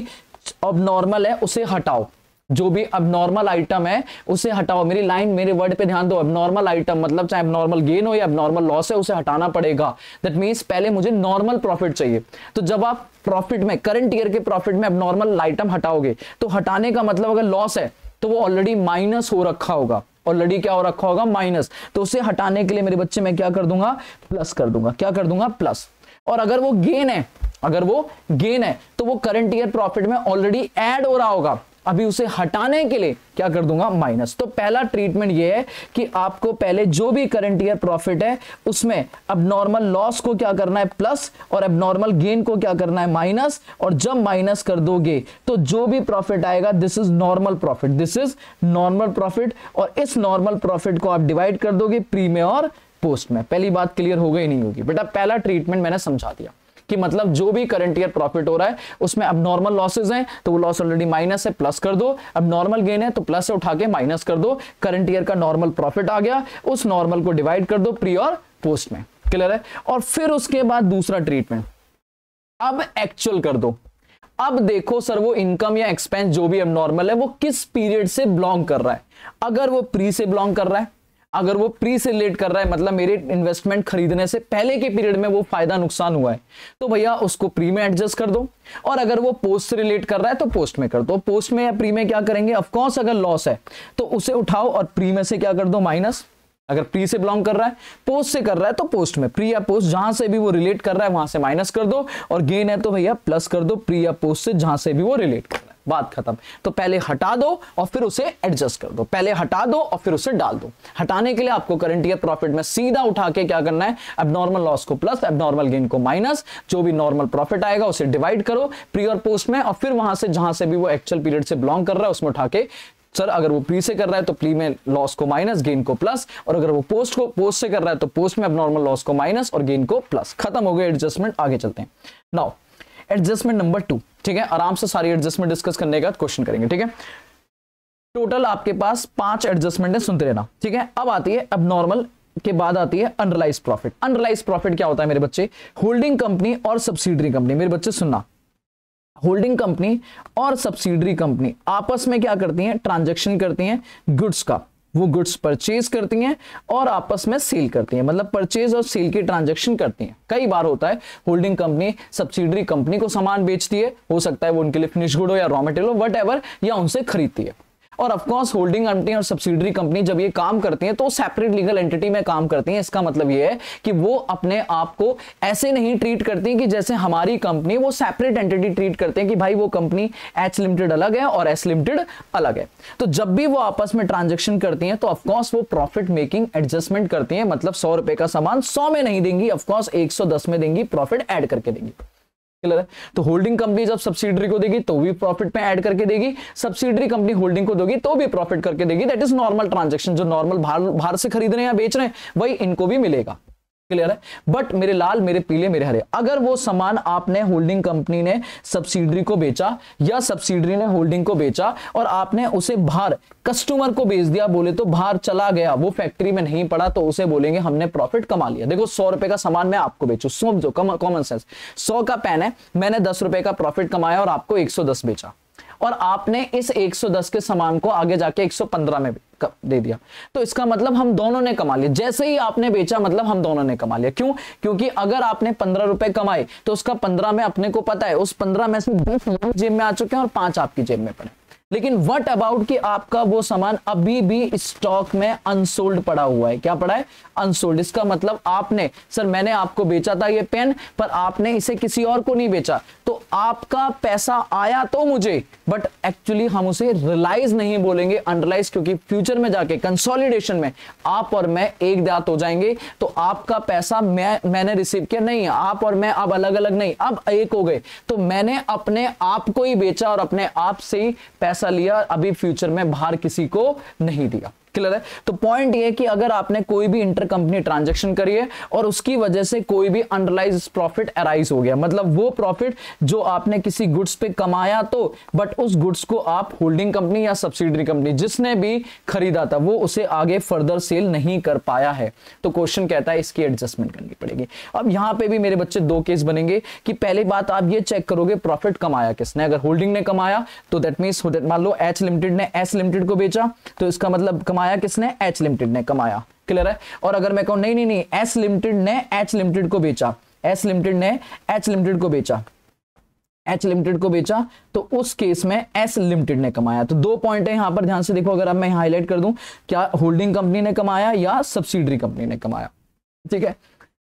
अबनॉर्मल है उसे हटाओ, जो भी अबनॉर्मल आइटम है उसे हटाओ। मेरी लाइन, मेरे वर्ड पे ध्यान दो। अबनॉर्मल आइटम मतलब चाहे अबनॉर्मल गेन हो या अबनॉर्मल लॉस है, उसे हटाना पड़ेगा। दैट मींस पहले मुझे नॉर्मल प्रॉफिट चाहिए। तो जब आप प्रॉफिट में, करंट ईयर के प्रॉफिट में अबनॉर्मल आइटम हटाओगे, तो हटाने का मतलब अगर लॉस है तो वो ऑलरेडी माइनस हो रखा होगा, ऑलरेडी क्या हो रखा होगा, माइनस। तो उसे हटाने के लिए मेरे बच्चे मैं क्या कर दूंगा, प्लस कर दूंगा। क्या कर दूंगा, प्लस। और अगर वो गेन है, अगर वो गेन है तो वो करंट ईयर प्रॉफिट में ऑलरेडी ऐड हो रहा होगा, अभी उसे हटाने के लिए क्या कर दूंगा, माइनस। तो पहला ट्रीटमेंट ये है कि आपको पहले जो भी करंट ईयर प्रॉफिट है उसमें अबनॉर्मल लॉस को क्या करना है, प्लस, और अबनॉर्मल गेन को क्या करना है, माइनस। और जब माइनस कर दोगे तो जो भी प्रॉफिट आएगा, this is normal profit, this is normal profit. और इस नॉर्मल प्रॉफिट को आप डिवाइड कर दोगे प्री में और पोस्ट में। पहली बात क्लियर हो गई नहीं होगी बेटा, पहला ट्रीटमेंट मैंने समझा दिया कि मतलब जो भी करंट ईयर प्रॉफिट हो रहा है उसमें अबनॉर्मल लॉसेस हैं तो वो लॉस ऑलरेडी माइनस है, प्लस कर दो। अबनॉर्मल गेन है तो प्लस से उठा के माइनस कर दो। करंट ईयर का नॉर्मल प्रॉफिट आ गया, उस नॉर्मल को डिवाइड कर दो प्री और पोस्ट में। क्लियर है। और फिर उसके बाद दूसरा ट्रीटमेंट, अब एक्चुअल कर दो। अब देखो सर वो इनकम या एक्सपेंस जो भी अबनॉर्मल है वो किस पीरियड से बिलोंग कर रहा है। अगर वो प्री से बिलोंग कर रहा है, अगर वो प्री से रिलेट कर रहा है, मतलब मेरे इन्वेस्टमेंट खरीदने से पहले के पीरियड में वो फायदा नुकसान हुआ है, तो भैया उसको प्री में एडजस्ट कर दो। और अगर वो पोस्ट से रिलेट कर रहा है तो पोस्ट में कर दो। पोस्ट में या प्री में क्या करेंगे, ऑफ कोर्स अगर लॉस है तो उसे उठाओ और प्री में से क्या कर दो, माइनस। अगर प्री से बिलोंग कर रहा है, पोस्ट से कर रहा है तो पोस्ट में, प्री या पोस्ट जहां से भी वो रिलेट कर रहा है वहां से माइनस कर दो। और गेन है तो भैया प्लस कर दो, प्री या पोस्ट से जहां से भी वो रिलेट कर रहा है। बात खत्म। तो पहले हटा दो और फिर उसे एडजस्ट कर दो, पहले हटा दो और फिर उसे डाल दो। हटाने के लिए आपको करंट ईयर प्रॉफिट में सीधा उठा के क्या करना है, एबनॉर्मल लॉस को प्लस, एबनॉर्मल गेन को माइनस, जो भी नॉर्मल प्रॉफिट आएगा उसे डिवाइड करो प्री और पोस्ट में, और फिर वहां से जहां से भी वो एक्चुअल पीरियड से बिलोंग कर रहा है उसमें उठा के, सर अगर वो प्री से कर रहा है तो प्री में लॉस को माइनस, गेन को प्लस, और अगर वो पोस्ट से कर रहा है तो पोस्ट में एबनॉर्मल लॉस को माइनस और गेन को प्लस। खत्म हो गया एडजस्टमेंट, आगे चलते हैं। नाउ एडजस्टमेंट नंबर 2, ठीक है, आराम से सारी एडजस्टमेंट डिस्कस करने के बाद क्वेश्चन करेंगे, ठीक है। टोटल आपके पास 5 एडजस्टमेंट है, सुनते रहना, ठीक है। अब आती है एबनॉर्मल के बाद आती है अनरियलाइज प्रॉफिट। अनरियलाइज प्रॉफिट क्या होता है मेरे बच्चे, होल्डिंग कंपनी और सब्सिडरी कंपनी, मेरे बच्चे सुनना, होल्डिंग कंपनी और सब्सिडरी कंपनी आपस में क्या करती हैं, ट्रांजैक्शन करती हैं गुड्स का, वो गुड्स परचेज करती हैं और आपस में सेल करती हैं, मतलब परचेज और सेल की ट्रांजैक्शन करती हैं। कई बार होता है होल्डिंग कंपनी सब्सिडरी कंपनी को सामान बेचती है, हो सकता है वो उनके लिए फिनिश गुड हो या रॉ मटेरियल हो, व्हाटएवर, या उनसे खरीदती है। और ऑफ कोर्स होल्डिंग कंपनी और सब्सिडरी कंपनी जब ये काम करती हैं तो सेपरेट लीगल एंटिटी में काम करती हैं। इसका मतलब ये है कि वो अपने आप को ऐसे नहीं ट्रीट करती कि जैसे हमारी कंपनी, वो सेपरेट एंटिटी ट्रीट करते हैं कि भाई वो कंपनी एच लिमिटेड अलग है और एस लिमिटेड अलग है। तो जब भी वो आपस में ट्रांजेक्शन करती हैं तो ऑफकोर्स वो प्रॉफिट मेकिंग एडजस्टमेंट करती हैं, मतलब 100 रुपए का सामान 100 में नहीं देंगी, ऑफकोर्स 110 में देंगी, प्रॉफिट ऐड करके देंगी। क्लियर है? तो होल्डिंग कंपनी जब सब्सिडरी को देगी तो भी प्रॉफिट पे ऐड करके देगी, सब्सिडरी कंपनी होल्डिंग को देगी तो भी प्रॉफिट करके देगी। दैट इज नॉर्मल ट्रांजैक्शन, जो नॉर्मल बाहर से खरीद रहे हैं या बेच रहे हैं वही इनको भी मिलेगा। क्लियर है? बट मेरे लाल, मेरे पीले, मेरे हरे, अगर वो सामान आपने होल्डिंग कंपनी ने सब्सिडरी को बेचा या सब्सिडरी ने होल्डिंग को बेचा और आपने उसे बाहर कस्टमर को बेच दिया, बोले तो बाहर चला गया, वो फैक्ट्री में नहीं पड़ा, तो उसे बोलेंगे हमने प्रॉफिट कमा लिया। देखो 100 रुपए का सामान मैं आपको बेचू, समझो कॉमन सेंस, 100 का पेन है, मैंने 10 रुपए का प्रॉफिट कमाया और आपको 110 बेचा, और आपने इस 110 के सामान को आगे जाके 115 में दे दिया, तो इसका मतलब हम दोनों ने कमा लिया। जैसे ही आपने बेचा मतलब हम दोनों ने कमा लिया। क्यों? क्योंकि अगर आपने 15 रुपए कमाए तो उसका 15 में अपने को पता है, उस 15 में से 10 जेब में आ चुके हैं और 5 आपकी जेब में पड़े। लेकिन व्हाट अबाउट कि आपका वो सामान अभी भी स्टॉक में अनसोल्ड पड़ा हुआ है। क्या पड़ा है? अनसोल्ड। इसका मतलब आपने, सर मैंने आपको बेचा था ये पेन, पर आपने इसे किसी और को नहीं बेचा, तो आपका पैसा आया तो मुझे, बट एक्चुअली हम उसे रियलाइज नहीं बोलेंगे, अनरियलाइज, क्योंकि फ्यूचर में जाके कंसोलिडेशन में आप और मैं एक दांत हो जाएंगे, तो आपका पैसा मैंने रिसीव किया नहीं, आप और मैं अब अलग अलग नहीं, अब एक हो गए, तो मैंने अपने आप को ही बेचा और अपने आप से ही पैसा लिया, अभी फ्यूचर में बाहर किसी को नहीं दिया। क्लियर है? तो पॉइंट ये है कि अगर आपने कोई भी इंटर कंपनी ट्रांजैक्शन करी है और उसकी वजह से कोई भी अनरियलाइज्ड प्रॉफिट अराइज हो गया, मतलब वो प्रॉफिट जो आपने किसी गुड्स पे कमाया तो, बट उस गुड्स को आप होल्डिंग कंपनी या सब्सिडरी कंपनी जिसने भी खरीदा था वो उसे आगे फर्दर सेल नहीं कर पाया है, तो क्वेश्चन कहता है इसकी एडजस्टमेंट करनी पड़ेगी। अब यहां पे भी मेरे बच्चे 2 केस बनेंगे कि पहली बात आप ये चेक करोगे प्रॉफिट कमाया किसने। अगर होल्डिंग ने कमाया तो दैट मींस, मान लो एच लिमिटेड ने एस लिमिटेड को बेचा, तो इसका मतलब कमाया किसने? एच लिमिटेड ने कमाया। क्लियर है? और अगर मैं कहूं नहीं एस लिमिटेड ने एच लिमिटेड को बेचा, एस लिमिटेड ने एच लिमिटेड को बेचा, एच लिमिटेड को बेचा, तो उस केस में एस लिमिटेड ने कमाया। तो 2 पॉइंट है यहां पर, ध्यान से देखो। अगर अब मैं हाईलाइट कर दूं, क्या होल्डिंग कंपनी ने कमाया या सब्सिडरी कंपनी ने कमाया? ठीक है,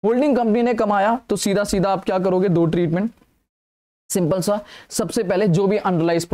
होल्डिंग कंपनी ने कमाया तो सीधा सीधा आप क्या करोगे? 2 ट्रीटमेंट, सिंपल सा। सबसे पहले जो भी अनरियलाइज्ड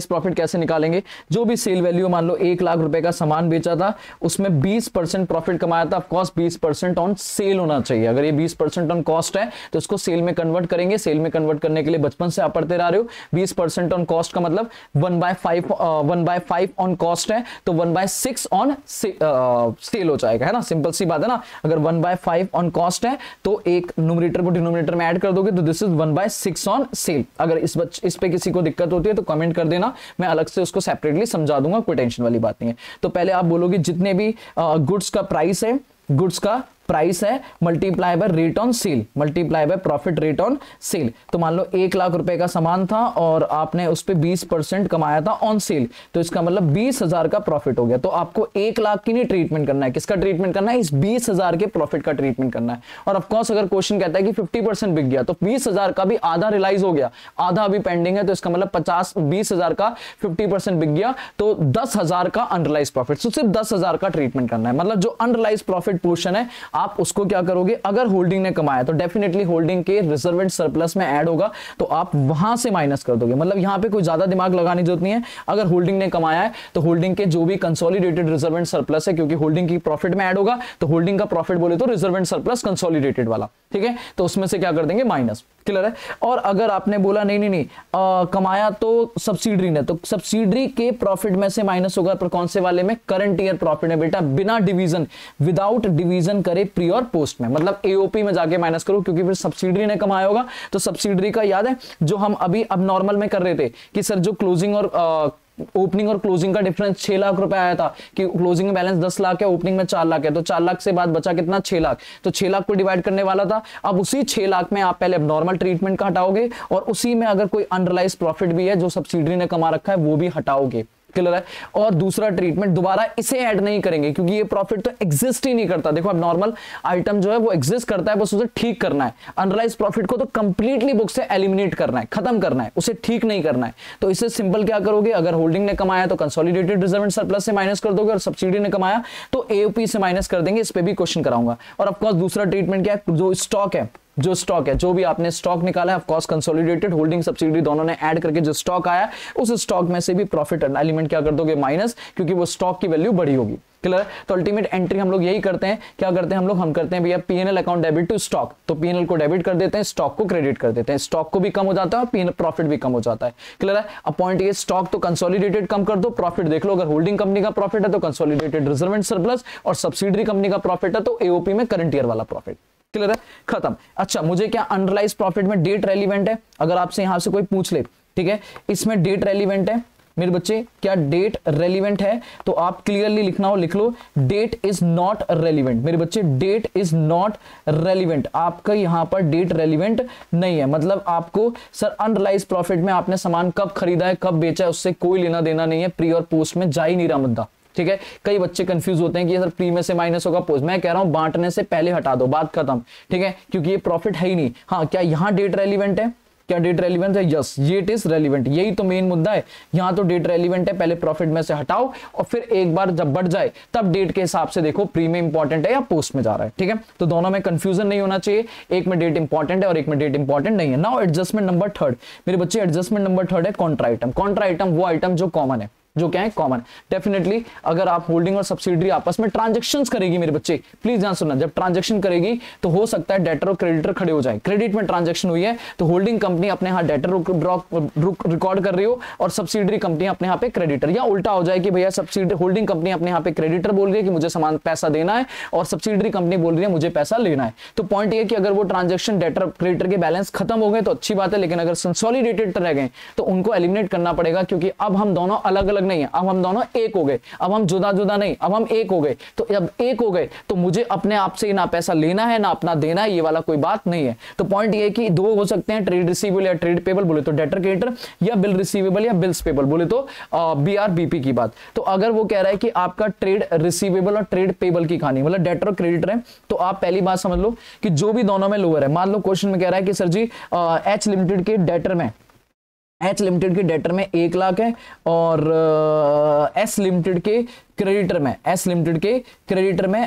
प्रॉफिट कैसे निकालेंगे? जो भी सेल वैल्यू, मान लो 1 लाख रुपए का सामान बेचा था, उसमें 20% प्रॉफिट कमाया था, ऑफकोर्स 20% ऑन सेल होना चाहिए। अगर ये 20% ऑन कॉस्ट है तो इसको सेल में कन्वर्ट करेंगे। सेल में कन्वर्ट करने के लिए बचपन से आप पढ़ते रह रहे हो, 20% ऑन कॉस्ट का मतलब 1/5 ऑन कॉस्ट है तो 1/6 ऑन सेल हो जाएगा, है ना? सिंपल सी बात है ना। अगर 1/5 ऑन कॉस्ट है तो एक न्यूमरेटर को डिनोमिनेटर में ऐड कर दोगे तो दिस इज 1/6 ऑन सेल। अगर इस पे किसी को दिक्कत होती है तो कमेंट कर देना, मैं अलग से उसको सेपरेटली समझा दूंगा, कोई टेंशन वाली बात नहीं है। तो पहले आप बोलोगे जितने भी गुड्स का प्राइस है, गुड्स का प्राइस है multiply by rate on sale, multiply by profit rate on sale. तो मान लो 1 लाख रुपए का सामान था और आपने उस पे 20% कमाया था ऑन सेल, तो इसका मतलब 20,000 का प्रॉफिट हो गया। तो आपको 1 लाख की नहीं ट्रीटमेंट करना है, किसका ट्रीटमेंट करना है? इस 20,000 के प्रॉफिट का ट्रीटमेंट करना है। और ऑफकोर्स अगर क्वेश्चन कहता है कि 50% बिक गया तो 20,000 का भी आधा रियलाइज हो गया, आधा अभी पेंडिंग है, तो इसका मतलब 20,000 का 50% बिक गया तो 10,000 का अनरियलाइज प्रॉफिट। तो सिर्फ 10,000 का ट्रीटमेंट करना है, मतलब जो अनरियलाइज प्रॉफिट पोर्शन है आप उसको क्या करोगे, अगर होल्डिंग ने कमाया तो डेफिनेटली होल्डिंग के रिजर्व एंड सरप्लस में ऐड होगा, तो आप वहां से माइनस कर दोगे। मतलब यहां पे कोई ज्यादा दिमाग लगाने की जरूरत नहीं है। अगर होल्डिंग ने कमाया है तो होल्डिंग के जो भी कंसोलिडेटेड रिजर्व एंड सरप्लस है, क्योंकि होल्डिंग की प्रॉफिट में ऐड होगा, तो होल्डिंग का प्रॉफिट बोले तो रिजर्व एंड सरप्लस कंसोलिडेटेड वाला, ठीक है, तो उसमें से क्या कर देंगे, माइनस। क्लियर है। और अगर आपने बोला नहीं नहीं नहीं कमाया तो सब्सिडरी ने, तो सब्सिडरी के प्रॉफिट में से माइनस होगा, पर कौन से वाले में, करंट ईयर प्रॉफिट में बेटा, बिना डिवीजन, विदाउट डिवीजन करे प्री और पोस्ट में, मतलब एओपी में जाके माइनस करो, क्योंकि फिर सब्सिडरी ने कमाया होगा। तो सब्सिडरी का याद है जो हम अभी अब नॉर्मल में कर रहे थे कि सर जो क्लोजिंग और ओपनिंग और क्लोजिंग का डिफरेंस 6 लाख रुपए आया था, कि क्लोजिंग में बैलेंस 10 लाख है, ओपनिंग में 4 लाख है, तो 4 लाख से बाद बचा कितना, 6 लाख, तो 6 लाख को डिवाइड करने वाला था। अब उसी 6 लाख में आप पहले नॉर्मल ट्रीटमेंट का हटाओगे, और उसी में अगर कोई अनरियलाइज्ड प्रॉफिट भी है जो सब्सिडरी ने कमा रखा है वो भी हटाओगे। क्लियर है। और दूसरा ट्रीटमेंट दोबारा इसे ऐड नहीं करेंगे, क्योंकि ये प्रॉफिट तो एग्जिस्ट ही नहीं करता। देखो अब नॉर्मल आइटम जो है वो एग्जिस्ट करता है, बस उसे ठीक करना है। अनरियलाइज्ड प्रॉफिट को तो कंप्लीटली बुक से एलिमिनेट करना है, खत्म करना है, उसे ठीक नहीं करना है। तो इसे सिंपल क्या करोगे, अगर होल्डिंग ने कमाया तो कंसोलिडेटेड रिजर्व एंड सरप्लस से माइनस कर दोगे, और सब्सिडी ने कमाया तो एओपी से माइनस कर देंगे। इस पे भी क्वेश्चन कराऊंगा। और ऑफकोर्स दूसरा ट्रीटमेंट क्या है, जो स्टॉक है, जो स्टॉक है, जो भी आपने स्टॉक निकाला है, of course consolidated holding subsidy दोनों ने ऐड करके जो स्टॉक आया, उस स्टॉक में से भी प्रॉफिट एलिमेंट क्या कर दोगे, माइनस, क्योंकि वो स्टॉक की वैल्यू बड़ी होगी। क्लियर। तो अल्टीमेट एंट्री हम लोग यही करते हैं, क्या करते हैं हम करते हैं भैया PNL account debit to stock, तो पीएनएल को डेबिट कर देते हैं, स्टॉक को क्रेडिट कर देते हैं, स्टॉक को भी कम हो जाता है और पीएनएल प्रॉफिट भी कम हो जाता है। क्लियर है। अब पॉइंट ये, स्टॉक तो कंसोलिडेटेड कम कर दो, प्रॉफिट देख लो, अगर होल्डिंग कंपनी का प्रॉफिट है तो कंसोलिडेटेड रिजर्व एंड सरप्लस, और सब्सिडरी कंपनी का प्रॉफिट है तो एओपी में करंट ईयर वाला प्रॉफिट। क्लियर है, खत्म। अच्छा, मुझे क्या अनरियलाइज्ड प्रॉफिट में डेट रेलिवेंट है, अगर आपसे यहां से कोई पूछ ले, ठीक है, इसमें डेट रेलिवेंट है मेरे बच्चे, क्या डेट रेलिवेंट है, तो आप क्लियरली लिखना हो लिख लो, डेट इज नॉट रेलिवेंट मेरे बच्चे, डेट इज नॉट रेलिवेंट, आपका यहां पर डेट रेलिवेंट नहीं है। मतलब आपको सर अनरियलाइज्ड प्रॉफिट में आपने सामान कब खरीदा है, कब बेचा है, उससे कोई लेना देना नहीं है, प्री और पोस्ट में जा ही नहीं रहा मुद्दा। ठीक है, कई बच्चे कंफ्यूज होते हैं कि सर प्री में से माइनस होगा पोस्ट, मैं कह रहा हूं बांटने से पहले हटा दो, बात खत्म। ठीक है, क्योंकि ये प्रॉफिट है ही नहीं। हाँ, क्या यहां डेट रेलिवेंट है, क्या डेट रेलिवेंट है, यस ये इट इज रेलिवेंट, यही तो मेन मुद्दा है। यहां तो डेट रेलिवेंट है, पहले प्रॉफिट में से हटाओ और फिर एक बार जब बढ़ जाए तब डेट के हिसाब से देखो प्री में इंपॉर्टेंट है या पोस्ट में जा रहा है। ठीक है, तो दोनों में कंफ्यूजन नहीं होना चाहिए, एक में डेट इंपॉर्टेंट है और एक में डेट इंपॉर्टेंट नहीं है। नाउ एडजस्टमेंट नंबर थर्ड मेरे बच्चे, एडजस्टमेंट नंबर थर्ड है कॉन्ट्रा आइटम। कॉन्ट्रा आइटम वो आइटम जो कॉमन है, जो क्या है कॉमन। डेफिनेटली अगर आप होल्डिंग और सब्सिडरी आपस में ट्रांजैक्शंस करेगी मेरे बच्चे, प्लीज ध्यान सुनना, जब ट्रांजैक्शन करेगी तो हो सकता है डेटर और क्रेडिटर खड़े हो जाए। क्रेडिट में ट्रांजैक्शन हुई है तो होल्डिंग कंपनी अपने यहां डेटर रिकॉर्ड कर रही हो और सब्सिडरी कंपनी अपने यहां पे क्रेडिटर, या उल्टा हो जाए कि भैया सब्सिडरी होल्डिंग कंपनी अपने यहां पे क्रेडिटर बोल रही है कि मुझे सामान पैसा देना है और सब्सिडरी कंपनी बोल रही है मुझे पैसा लेना है। तो पॉइंट ये कि अगर वो ट्रांजैक्शन डेटर क्रेडिटर के बैलेंस खत्म हो गए तो अच्छी बात है, लेकिन अगर कंसोलिडेटेड रह गए तो उनको एलिमिनेट करना पड़ेगा, क्योंकि अब हम दोनों अलग अलग नहीं है, अब हम दोनों एक हो गए, अब हम जुदा जुदा नहीं, अब हम एक हो गए। तो जब एक हो गए तो मुझे अपने आप से ना पैसा लेना है ना अपना देना है, ये वाला कोई बात नहीं है। तो पॉइंट ये कि दो हो सकते हैं, ट्रेड रिसीवेबल या ट्रेड पेबल बोले तो डेटर क्रेडिटर, या बिल रिसीवेबल या बिल्स पेबल बोले तो बीआरबीपी की बात। तो अगर वो कह रहा है कि आपका ट्रेड रिसीवेबल और ट्रेड पेबल की कहानी, मतलब डेटर और क्रेडिटर है, तो आप पहली बात समझ लो कि जो भी दोनों में लोअर है, मान लो क्वेश्चन में कह रहा है कि सर जी एच लिमिटेड के डेटर में, एच लिमिटेड के डेटर में 1 लाख है और एस लिमिटेड के क्रेडिटर में, एस लिमिटेड के क्रेडिटर में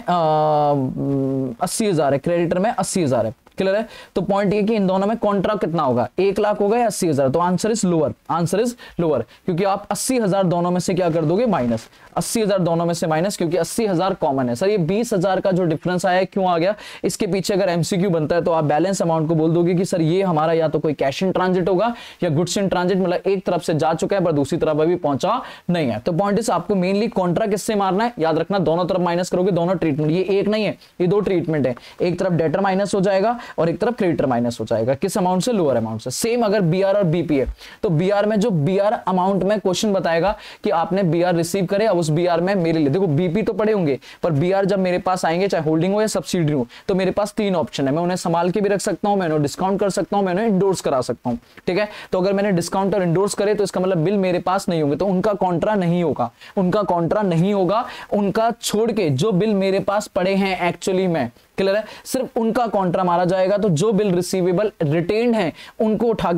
80,000 है, क्रेडिटर में 80,000 है। क्लियर है। तो पॉइंट ये कि इन दोनों में कॉन्ट्रा कितना होगा, 1 लाख होगा या 80,000, तो answer is lower, answer is lower, क्योंकि आप 80,000 दोनों में से क्या कर दोगे, माइनस। 80,000 दोनों में से माइनस, क्योंकि 80,000 कॉमन है। सर ये 20,000 का जो डिफरेंस आया है क्यों आ गया, इसके पीछे अगर एमसीक्यू बनता है तो आप बैलेंस अमाउंट को बोल दोगे कि सर ये हमारा या तो कोई कैश इन ट्रांजिट होगा या गुड्स इन ट्रांजिट, मतलब एक तरफ से जा चुका है पर दूसरी तरफ अभी पहुंचा नहीं है। तो पॉइंट इज आपको मेनली कॉन्ट्रा किससे मारना है, याद रखना दोनों तरफ माइनस करोगे, दोनों ट्रीटमेंट, ये एक नहीं है, ये दो ट्रीटमेंट है, एक तरफ डेटर माइनस हो जाएगा और एक तरफ क्रेडिटर माइनस हो जाएगा। किस अमाउंट से, लोअर अमाउंट से। सेम अगर बीआर और बीपी है तो बीआर में जो बीआर अमाउंट में क्वेश्चन बताएगा कि आपने बीआर रिसीव करे, अब उस बीआर में मेरे लिए देखो बीपी तो पड़े होंगे पर बीआर जब मेरे पास आएंगे, चाहे होल्डिंग हो या सब्सिडी हो, तो मेरे पास 3 ऑप्शन है, मैं उन्हें संभाल के भी रख सकता हूं, मैं उन्हें डिस्काउंट कर सकता हूं, मैं उन्हें इंडोर्स करा सकता हूं। ठीक है, तो अगर मैंने डिस्काउंट और इंडोर्स करे तो इसका मतलब बिल मेरे पास नहीं होंगे, तो उनका कॉन्ट्रा नहीं होगा, उनका कॉन्ट्रा नहीं होगा, उनका छोड़ के जो बिल मेरे पास पड़े हैं एक्चुअली में, क्लियर है, सिर्फ उनका कॉन्ट्रा मारा जाएगा, तो जो बिल रिसीवेबल रिटेन्ड है उनको उठा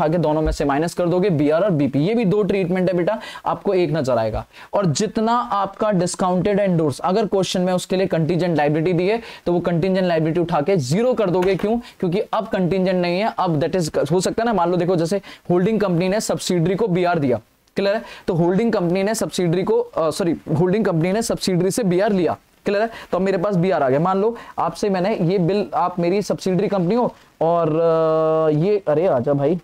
के दोनों में से माइनस कर दोगे, बीआर और बीपी। ये भी दो ट्रीटमेंट है बेटा, आपको एक नजर आएगा। और जितना आपका डिस्काउंटेड एंडोर्स, अगर क्वेश्चन में उसके लिए कंटीजेंट लायबिलिटी दी है तो वो कंटीजेंट लायबिलिटी उठा के जीरो कर दोगे। क्यों? क्योंकि अब कंटीजेंट नहीं है, अब दैट इज हो सकता है ना, मान लो देखो जैसे होल्डिंग कंपनी ने सब्सिडरी को बीआर दिया, क्लियर है, तो होल्डिंग कंपनी ने सब्सिडरी को होल्डिंग कंपनी ने सब्सिडरी से बीआर लिया, क्लियर है, तो मेरे पास बीआर आ गया। मान लो आपसे मैंने ये बिल, आप मेरी सब्सिडरी कंपनी हो और ये, अरे आजा भाई,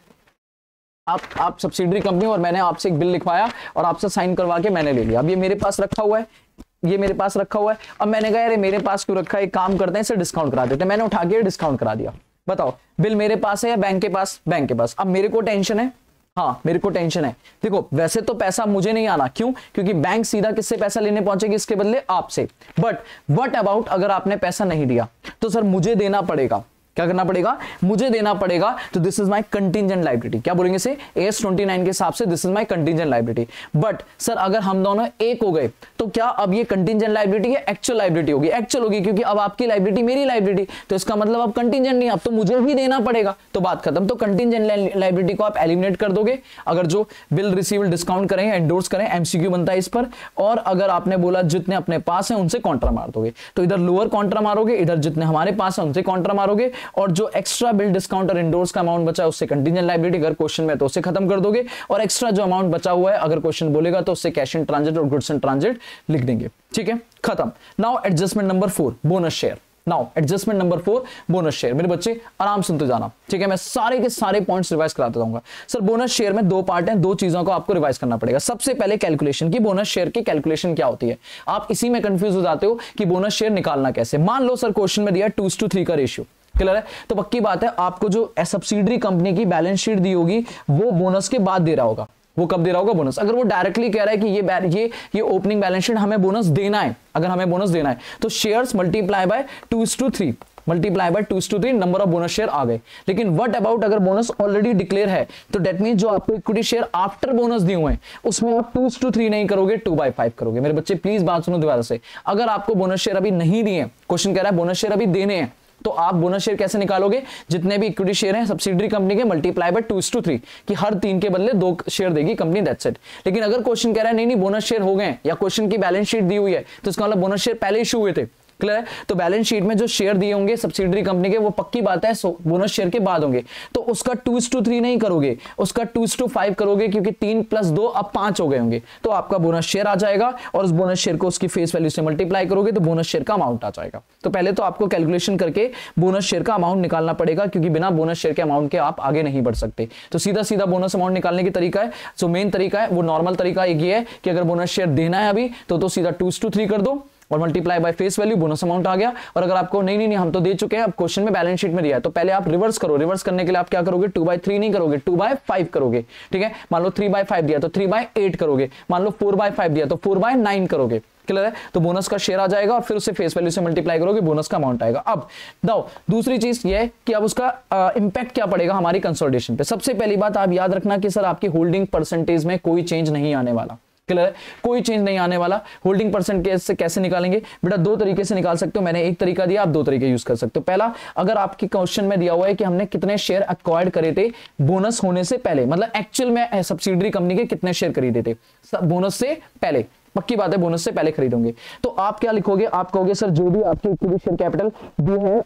आप सब्सिडरी कंपनी और मैंने आपसे एक बिल लिखवाया और आपसे साइन करवा के मैंने ले लिया। अब ये मेरे पास रखा हुआ है, ये मेरे पास रखा हुआ है। अब मैंने कहा अरे मेरे पास क्यों रखा है, एक काम करते हैं इसे डिस्काउंट करा देते हैं। मैंने उठा के डिस्काउंट करा दिया। बताओ बिल मेरे पास है या बैंक के पास? बैंक के पास। अब मेरे को टेंशन है, हाँ मेरे को टेंशन है। देखो वैसे तो पैसा मुझे नहीं आना, क्यों? क्योंकि बैंक सीधा किससे पैसा लेने पहुंचेगी इसके बदले? आपसे। बट व्हाट अबाउट अगर आपने पैसा नहीं दिया तो सर मुझे देना पड़ेगा। क्या करना पड़ेगा? मुझे देना पड़ेगा। तो this is my contingent liability. क्या बोलेंगे से? AS 29 के हिसाब से this is my contingent liability. But sir अगर हम दोनों एक हो गए तो क्या अब ये कंटीजेंट लायबिलिटी या एक्चुअल लायबिलिटी होगी? एक्चुअल होगी, क्योंकि अब आपकी लायबिलिटी मेरी लायबिलिटी, तो इसका मतलब अब कंटीजेंट नहीं, अब तो मुझे ही देना पड़ेगा, तो बात खत्म। तो कंटीजेंट लायबिलिटी को आप एलिमिनेट कर दोगे अगर जो बिल रिसीव डिस्काउंट करें, एंडोर्स करें, MCQ बनता है इस पर। और अगर आपने बोला जितने अपने पास है उनसे कॉन्ट्रा मार दोगे, तो इधर लोअर कॉन्ट्रा मारोगे, इधर जितने हमारे पास है उनसे कॉन्ट्रा मारोगे, और जो एक्स्ट्रा बिल डिस्काउंट और एंडोर्स का अमाउंट बचा है उससे कंटीजेंट लायबिलिटी, अगर क्वेश्चन में तो उससे खत्म कर दोगे, और एक्स्ट्रा जो अमाउंट बचा हुआ है अगर क्वेश्चन बोलेगा तो उससे कैश इन ट्रांजिट और गुड्स इन ट्रांजिट लिख देंगे। ठीक है, खत्म। Now adjustment number 4, bonus share. Now adjustment number 4, bonus share. मेरे बच्चे आराम सुनते जाना, ठीक है, मैं सारे के सारे पॉइंट्स रिवाइज कराता जाऊंगा। सर बोनस शेयर में दो पार्ट हैं, दो चीजों को आपको रिवाइज करना पड़ेगा। सबसे पहले कैलकुलेशन की, बोनस शेयर की कैलकुलेशन क्या होती है। आप इसी में कंफ्यूज हो जाते हो कि बोनस शेयर निकालना कैसे। मान लो सर क्वेश्चन में दिया 2:3 का रेशियो, क्लियर है, तो पक्की बात है आपको जो सब्सिडरी कंपनी की बैलेंस शीट दी होगी वो बोनस के बाद दे रहा होगा। वो कब दे रहा होगा? बोनस। अगर वो डायरेक्टली कह रहा है कि ये ओपनिंग बैलेंस शीट हमें बोनस देना है, अगर हमें बोनस देना है तो shares multiply by 2:3, multiply by 2:3 number of bonus share आ गए। लेकिन व्हाट अबाउट अगर बोनस ऑलरेडी डिक्लेयर है, तो दैट मींस जो आपको इक्विटी शेयर आफ्टर बोनस दिए हुए हैं उसमें आप 2:3 नहीं करोगे, 2/5 करोगे। मेरे बच्चे प्लीज बात सुनो दोबारा से। अगर आपको बोनस शेयर अभी नहीं दिए, क्वेश्चन कह रहा है बोनस शेयर अभी देने हैं, तो आप बोनस शेयर कैसे निकालोगे? जितने भी इक्विटी शेयर हैं सब्सिडरी कंपनी के मल्टीप्लाई बाय 2:3, कि हर 3 के बदले 2 शेयर देगी कंपनी, दैट्स इट। लेकिन अगर क्वेश्चन कह रहा है नहीं बोनस शेयर हो गए, या क्वेश्चन की बैलेंस शीट दी हुई है, तो इसका मतलब बोनस शेयर पहले इशू हुए थे, क्लियर है। तो बैलेंस शीट में जो शेयर दिए होंगे सब्सिडरी कंपनी के वो पक्की बात है बोनस शेयर के बाद होंगे, तो उसका 2:3 नहीं करोगे, उसका 2:5 करोगे, क्योंकि 3 + 2 अब 5 हो गए होंगे, तो आपका बोनस शेयर आ जाएगा, और उस बोनस शेयर को उसकी फेस वैल्यू से मल्टीप्लाई करोगे तो बोनस शेयर का अमाउंट आ जाएगा। तो पहले तो आपको कैलकुलेशन करके बोनस शेयर का अमाउंट निकालना पड़ेगा, क्योंकि बिना बोनस शेयर के अमाउंट के आप आगे नहीं बढ़ सकते। तो सीधा सीधा बोनस अमाउंट निकालने की तरीका है, जो मेन तरीका है वो नॉर्मल तरीका एक ये है कि अगर बोनस शेयर देना है अभी तो सीधा 2:3 कर दो और multiply by face value, bonus amount आ गया। और अगर आपको नहीं हम तो दे चुके हैं, अब क्वेश्चन में बैलेंस शीट में दिया है, तो पहले आप रिवर्स करो। रिवर्स करने के लिए आप क्या करोगे? 2/3 नहीं करोगे, 2/5 करोगे, ठीक है। मान लो 3/5 दिया तो 3/8 करोगे, मान लो 4/5 दिया तो 4/9 करोगे, क्लियर है। तो बोनस का शेयर आ जाएगा और फिर उसे फेस वैल्यू से मल्टीप्लाई करोगे, बोनस का अमाउंट आएगा। अब दाओ दूसरी चीज ये है कि अब उसका इंपैक्ट क्या पड़ेगा हमारी कंसोलिडेशन पे। सबसे पहली बात आप याद रखना कि सर आपकी होल्डिंग परसेंटेज में कोई चेंज नहीं आने वाला, क्लियर है, कोई चेंज नहीं आने वाला। होल्डिंग परसेंटेज से कैसे निकालेंगे बेटा? दो तरीके से निकाल सकते हो, मैंने एक तरीका दिया, आप दो तरीके यूज कर सकते हो। पहला, अगर आपके क्वेश्चन में दिया हुआ है कि हमने कितने शेयर एक्वायर्ड करे थे बोनस होने से पहले, मतलब एक्चुअल में सब्सिडरी कंपनी के कितने शेयर खरीदे थे बोनस से पहले, पक्की बात है बोनस से पहले खरीदोगे, तो आप क्या लिखोगे? आप कहोगे सर जो भी आपकी इक्विटी शेयर कैपिटल दी है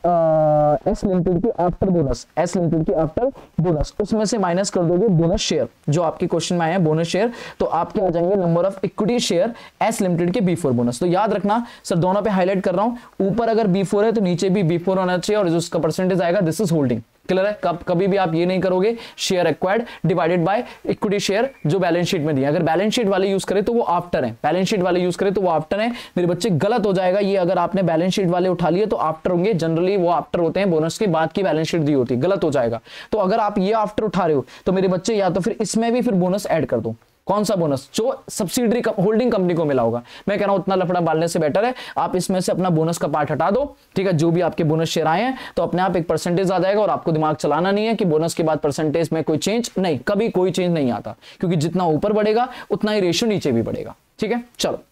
एस लिमिटेड की आफ्टर बोनस, एस लिमिटेड की आफ्टर बोनस, उसमें से माइनस कर दोगे बोनस शेयर जो आपके क्वेश्चन में आए हैं बोनस शेयर, तो आपके आ जाएंगे number of equity share S limited के बिफोर बोनस। तो याद रखना सर, दोनों पे हाईलाइट कर रहा हूं, ऊपर अगर बिफोर है तो नीचे भी बिफोर होना चाहिए, और जो उसका परसेंटेज आएगा दिस इज होल्डिंग, क्लियर है। कभी भी आप ये नहीं करोगे share acquired divided by equity share जो बैलेंस शीट में दिया। अगर बैलेंस शीट वाले यूज करें तो वो आफ्टर है, बैलेंस शीट वाले यूज करें तो वो आफ्टर है। मेरे बच्चे गलत हो जाएगा ये, अगर आपने बैलेंस शीट वाले उठा लिए तो आफ्टर होंगे, जनरली वो आफ्टर होते हैं, बोनस के बाद की बैलेंस शीट दी होती है, गलत हो जाएगा। तो अगर आप ये आफ्टर उठा रहे हो तो मेरे बच्चे या तो फिर इसमें भी फिर बोनस ऐड कर दो। कौन सा बोनस? जो सब्सिडरी होल्डिंग कंपनी को मिला होगा। मैं कह रहा हूं उतना लफड़ा बालने से बेटर है आप इसमें से अपना बोनस का पार्ट हटा दो, ठीक है। जो भी आपके बोनस शेयर आए हैं तो अपने आप एक परसेंटेज आ जाएगा, और आपको दिमाग चलाना नहीं है कि बोनस के बाद परसेंटेज में कोई चेंज नहीं, कभी कोई चेंज नहीं आता, क्योंकि जितना ऊपर बढ़ेगा उतना ही रेशियो नीचे भी बढ़ेगा, ठीक है। चलो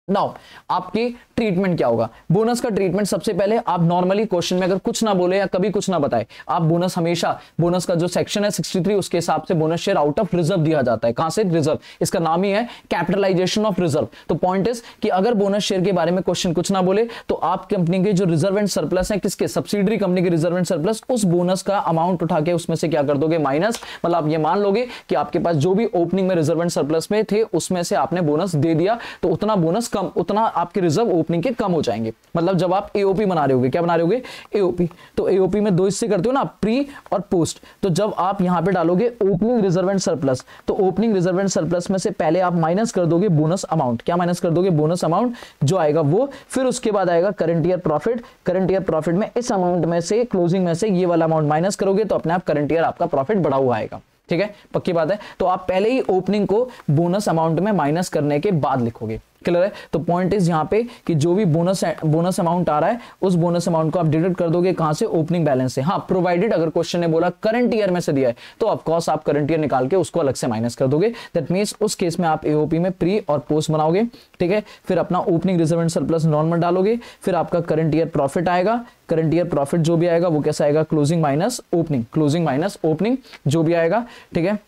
नाउ आपकी ट्रीटमेंट क्या होगा? बोनस का ट्रीटमेंट सबसे पहले आप नॉर्मली क्वेश्चन में अगर कुछ ना बोले या कभी कुछ ना बताए, आप बोनस हमेशा, बोनस का जो सेक्शन है 63 उसके हिसाब से bonus share out of reserve दिया जाता है। कहां से? रिजर्व। इसका नाम ही है कैपिटलाइजेशन ऑफ रिजर्व। तो पॉइंट इज कि अगर बोनस शेयर के बारे में क्वेश्चन कुछ ना बोले तो आप कंपनी के जो रिजर्व एंड सरप्लस है, किसके? सब्सिडरी कंपनी के रिजर्व एंड सरप्लस, उस बोनस का अमाउंट उठा के उसमें से क्या कर दोगे? माइनस। मतलब आप ये मान लोगे कि आपके पास जो भी ओपनिंग में रिजर्व एंड सरप्लस में थे उसमें से आपने बोनस दे दिया, तो उतना बोनस कम, उतना आपके रिजर्व ओपनिंग के कम हो जाएंगे। मतलब जब आप एओपी बना रहे होगे, क्या बना रहे होगे? एओपी। तो एओपी में दो हिस्से करते हो ना, प्री और पोस्ट। तो जब आप यहां पे डालोगे ओपनिंग रिजर्व एंड सरप्लस, तो ओपनिंग रिजर्व एंड सरप्लस में से पहले आप माइनस कर दोगे बोनस अमाउंट। क्या माइनस कर दोगे? बोनस अमाउंट जो आएगा वो। फिर उसके बाद आएगा current year profit. Current year profit में इस अमाउंट में से, क्लोजिंग में से ये वाला अमाउंट माइनस करोगे तो अपने आप करंट ईयर आपका प्रॉफिट बढ़ा हुआ आएगा। ठीक है, पक्की बात है। तो आप पहले ही ओपनिंग को बोनस अमाउंट में माइनस करने के बाद लिखोगे। क्लियर है? तो पॉइंट इज यहां पे कि जो भी बोनस अमाउंट आ रहा है उस बोनस अमाउंट को आप डिडक्ट कर दोगे कहां से? ओपनिंग बैलेंस से। हाँ, प्रोवाइडेड अगर क्वेश्चन ने बोला करंट ईयर में से दिया है तो ऑफ कोर्स आप करंट ईयर निकाल के उसको अलग से माइनस कर दोगे। दैट मींस उस केस में आप एओपी में प्री और पोस्ट बनाओगे। ठीक है, फिर अपना opening reserve and surplus normal डालोगे, फिर आपका करंट ईयर प्रॉफिट आएगा। करंट ईयर प्रॉफिट जो भी आएगा वो कैसा आएगा? Closing minus opening, closing minus opening जो भी आएगा। ठीक है,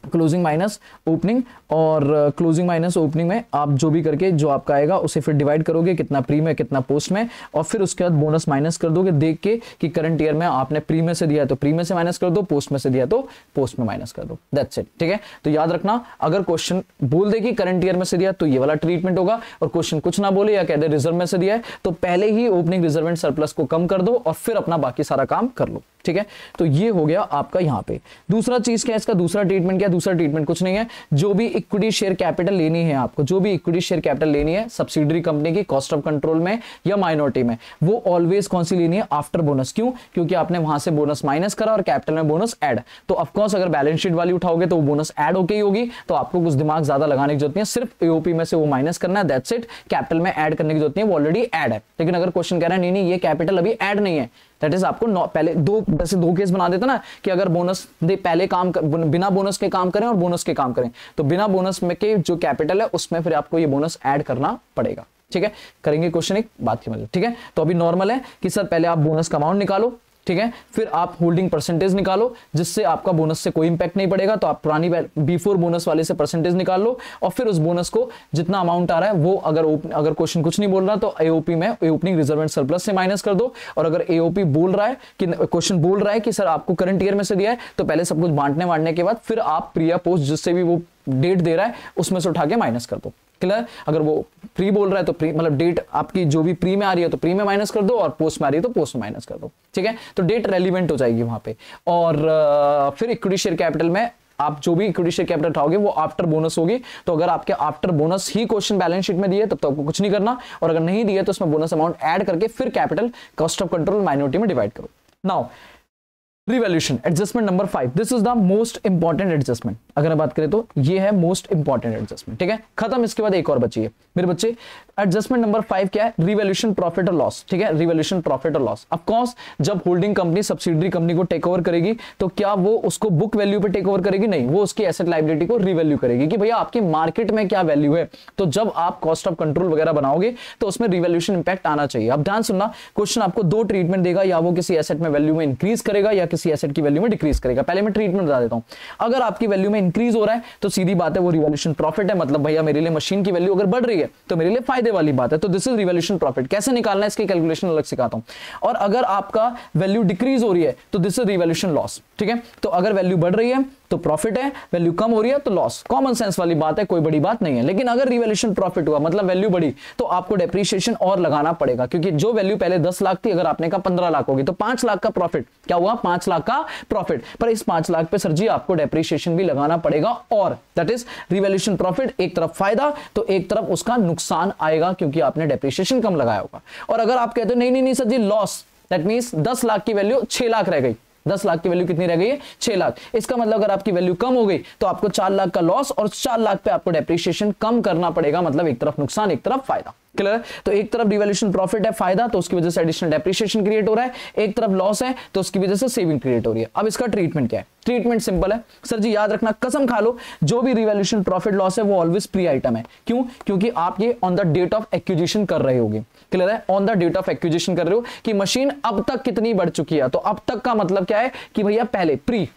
क्लोजिंग माइनस ओपनिंग, और क्लोजिंग माइनस ओपनिंग में आप जो भी करके जो आपका आएगा उसे फिर डिवाइड करोगे, कितना प्री में कितना पोस्ट में, और फिर उसके बाद बोनस माइनस कर दोगे देख के कि करंट ईयर में आपने प्री में से दिया है तो प्री में से माइनस कर दो, पोस्ट में से दिया तो पोस्ट में माइनस कर दो। That's it. ठीक है, तो याद रखना, अगर क्वेश्चन बोल दे कि करंट ईयर में से दिया तो ये वाला ट्रीटमेंट होगा, और क्वेश्चन कुछ ना बोले या कह दे रिजर्व में से दिया है तो पहले ही ओपनिंग रिजर्व एंड सरप्लस को कम कर दो और फिर अपना बाकी सारा काम कर लो। ठीक है, तो ये हो गया आपका यहां पे। दूसरा चीज क्या है इसका? दूसरा ट्रीटमेंट क्या? दूसरा ट्रीटमेंट कुछ नहीं है, जो भी इक्विटी शेयर कैपिटल लेनी है आपको, जो भी इक्विटी शेयर कैपिटल लेनी है सब्सिडरी कंपनी की कॉस्ट ऑफ कंट्रोल में या माइनॉरिटी में, वो ऑलवेज कौन सी लेनी है? After bonus. क्यों? क्योंकि आपने वहां से बोनस माइनस करा और कैपिटल में बोनस ऐड। तो ऑफकोर्स अगर बैलेंस शीट वाली उठाओगे तो वो बोनस ऐड होके ही होगी, तो आपको कुछ दिमाग ज्यादा लगाने की जरूरत नहीं है, सिर्फ एओपी में से वो माइनस करना है। That's it. कैपिटल में ऐड करने की जरूरत नहीं है, वो ऑलरेडी ऐड है। लेकिन अगर क्वेश्चन कह रहा है नहीं ये कैपिटल अभी ऐड नहीं है, दैट इज आपको पहले जैसे दो केस बना देता ना कि अगर बोनस दे पहले काम बिना बोनस के काम करें और बोनस के काम करें, तो बिना बोनस में के जो कैपिटल है उसमें फिर आपको ये बोनस ऐड करना पड़ेगा। ठीक है, करेंगे क्वेश्चन एक बात की मतलब। ठीक है, तो अभी नॉर्मल है कि सर पहले आप बोनस का अमाउंट निकालो, ठीक है, फिर आप होल्डिंग परसेंटेज निकालो जिससे आपका बोनस से कोई इंपैक्ट नहीं पड़ेगा, तो आप पुरानी बिफोर बोनस वाले से परसेंटेज निकाल लो, और फिर उस बोनस को जितना अमाउंट आ रहा है वो अगर क्वेश्चन कुछ नहीं बोल रहा तो एओपी में ओपनिंग रिजर्व एंड सरप्लस से माइनस कर दो। और अगर एओपी बोल रहा है कि क्वेश्चन बोल रहा है कि सर आपको करंट ईयर में से दिया है, तो पहले सब कुछ बांटने के बाद फिर आप प्री या पोस्ट जिससे भी वो डेट दे रहा है उसमें से उठा के माइनस कर दो। क्लियर? अगर वो प्री बोल रहा है तो प्री मतलब डेट आपकी जो भी प्री में आ रही है तो प्री में माइनस कर दो, और पोस्ट में आ रही है तो पोस्ट में माइनस कर दो। ठीक है, तो डेट रेलिवेंट हो जाएगी वहां पे। और फिर इक्विटी शेयर कैपिटल में आप जो भी इक्विटी शेयर कैपिटल उठाओगे वो आफ्टर बोनस होगी। तो अगर आपके आफ्टर बोनस ही क्वेश्चन बैलेंस शीट में दिए तब तो आपको कुछ नहीं करना, और अगर नहीं दिए तो उसमें बोनस अमाउंट ऐड करके फिर capital cost of control minority में डिवाइड करो। Now revaluation adjustment number 5, this is the most important adjustment. अगर बात करें तो ये है मोस्ट इंपॉर्टेंट एडजस्टमेंट। ठीक है, खत्म। इसके बाद एक और बची है मेरे बच्चे। एडजस्टमेंट नंबर 5 क्या है? रिवैल्यूएशन प्रॉफिट और लॉस। ठीक है, रिवैल्यूएशन प्रॉफिट और लॉस। ऑफ कोर्स जब होल्डिंग कंपनी सब्सिडरी कंपनी को टेक ओवर करेगी तो क्या वो उसको बुक वैल्यू पे टेक ओवर करेगी? नहीं, वो उसकी एसेट लायबिलिटी को रिवैल्यू करेगी कि भैया आपकी मार्केट में क्या वैल्यू है। तो जब आप कॉस्ट ऑफ कंट्रोल वगैरह बनाओगे तो उसमें रिवैल्यूएशन इंपैक्ट आना चाहिए। अब ध्यान सुनना, क्वेश्चन आपको दो ट्रीटमेंट देगा, या वो किसी एसेट में वैल्यू में इंक्रीज करेगा या किसी एसेट की वैल्यू में डिक्रीज करेगा। पहले मैं ट्रीटमेंट बता देता हूं। अगर आपकी वैल्यू में इंक्रीज हो रहा है तो सीधी बात है वो रिवैल्यूएशन प्रॉफिट है, मतलब भैया मेरे लिए मशीन की वैल्यू अगर बढ़ रही है तो मेरे लिए फायदे वाली बात है, तो दिस इज रिवैल्यूएशन प्रॉफिट। कैसे निकालना है इसकी कैलकुलेशन अलग सिखाता हूं। और अगर आपका वैल्यू डिक्रीज हो रही है तो दिस इज रिवैल्यूएशन लॉस। ठीक है, तो अगर वैल्यू बढ़ रही है तो प्रॉफिट है, वैल्यू कम हो रही है तो लॉस। कॉमन सेंस वाली बात है, कोई बड़ी बात नहीं है। लेकिन अगर रिवैल्यूएशन प्रॉफिट हुआ मतलब वैल्यू बढ़ी तो आपको डेप्रिसिएशन और लगाना पड़ेगा, क्योंकि जो वैल्यू पहले 10 लाख थी अगर आपने कहा 15 लाख होगी तो 5 लाख का प्रॉफिट क्या हुआ? 5 लाख का प्रॉफिट। पर इस 5 लाख पे सर जी आपको डेप्रिसिएशन भी लगाना पड़ेगा, और दैट इज रिवैल्यूएशन प्रॉफिट। एक तरफ फायदा तो एक तरफ उसका नुकसान आएगा क्योंकि आपने डेप्रिसिएशन कम लगाया होगा। और अगर आप कहते हो नहीं नहीं नहीं sir ji loss, that means 10 lakh की वैल्यू 6 लाख रह गई, 10 लाख की वैल्यू कितनी रह गई है 6 लाख। इसका मतलब अगर आपकी वैल्यू कम हो गई तो आपको 4 लाख का लॉस और 4 लाख पे आपको डेप्रिसिएशन कम करना पड़ेगा, मतलब एक तरफ नुकसान एक तरफ फायदा। क्लियर है? तो एक तरफ रिवैल्यूएशन प्रॉफिट है, फायदा, तो उसकी वजह से एडिशनल डेप्रिसिएशन क्रिएट हो रहा है, एक तरफ लॉस है तो उसकी वजह से सेविंग क्रिएट हो रही है। अब इसका ट्रीटमेंट क्या है? ट्रीटमेंट सिंपल है सर जी, याद रखना, कसम खा लो, जो भी रिवैल्यूएशन प्रॉफिट लॉस है वो ऑलवेज प्री आइटम है। क्यों? क्योंकि आप ये on the date of acquisition कर रहे होगे। क्लियर है? On the date of acquisition कर रहे हो कि मशीन अब तक कितनी बढ़ चुकी है, तो अब तक का मतलब क्या है कि भैया पहले प्री।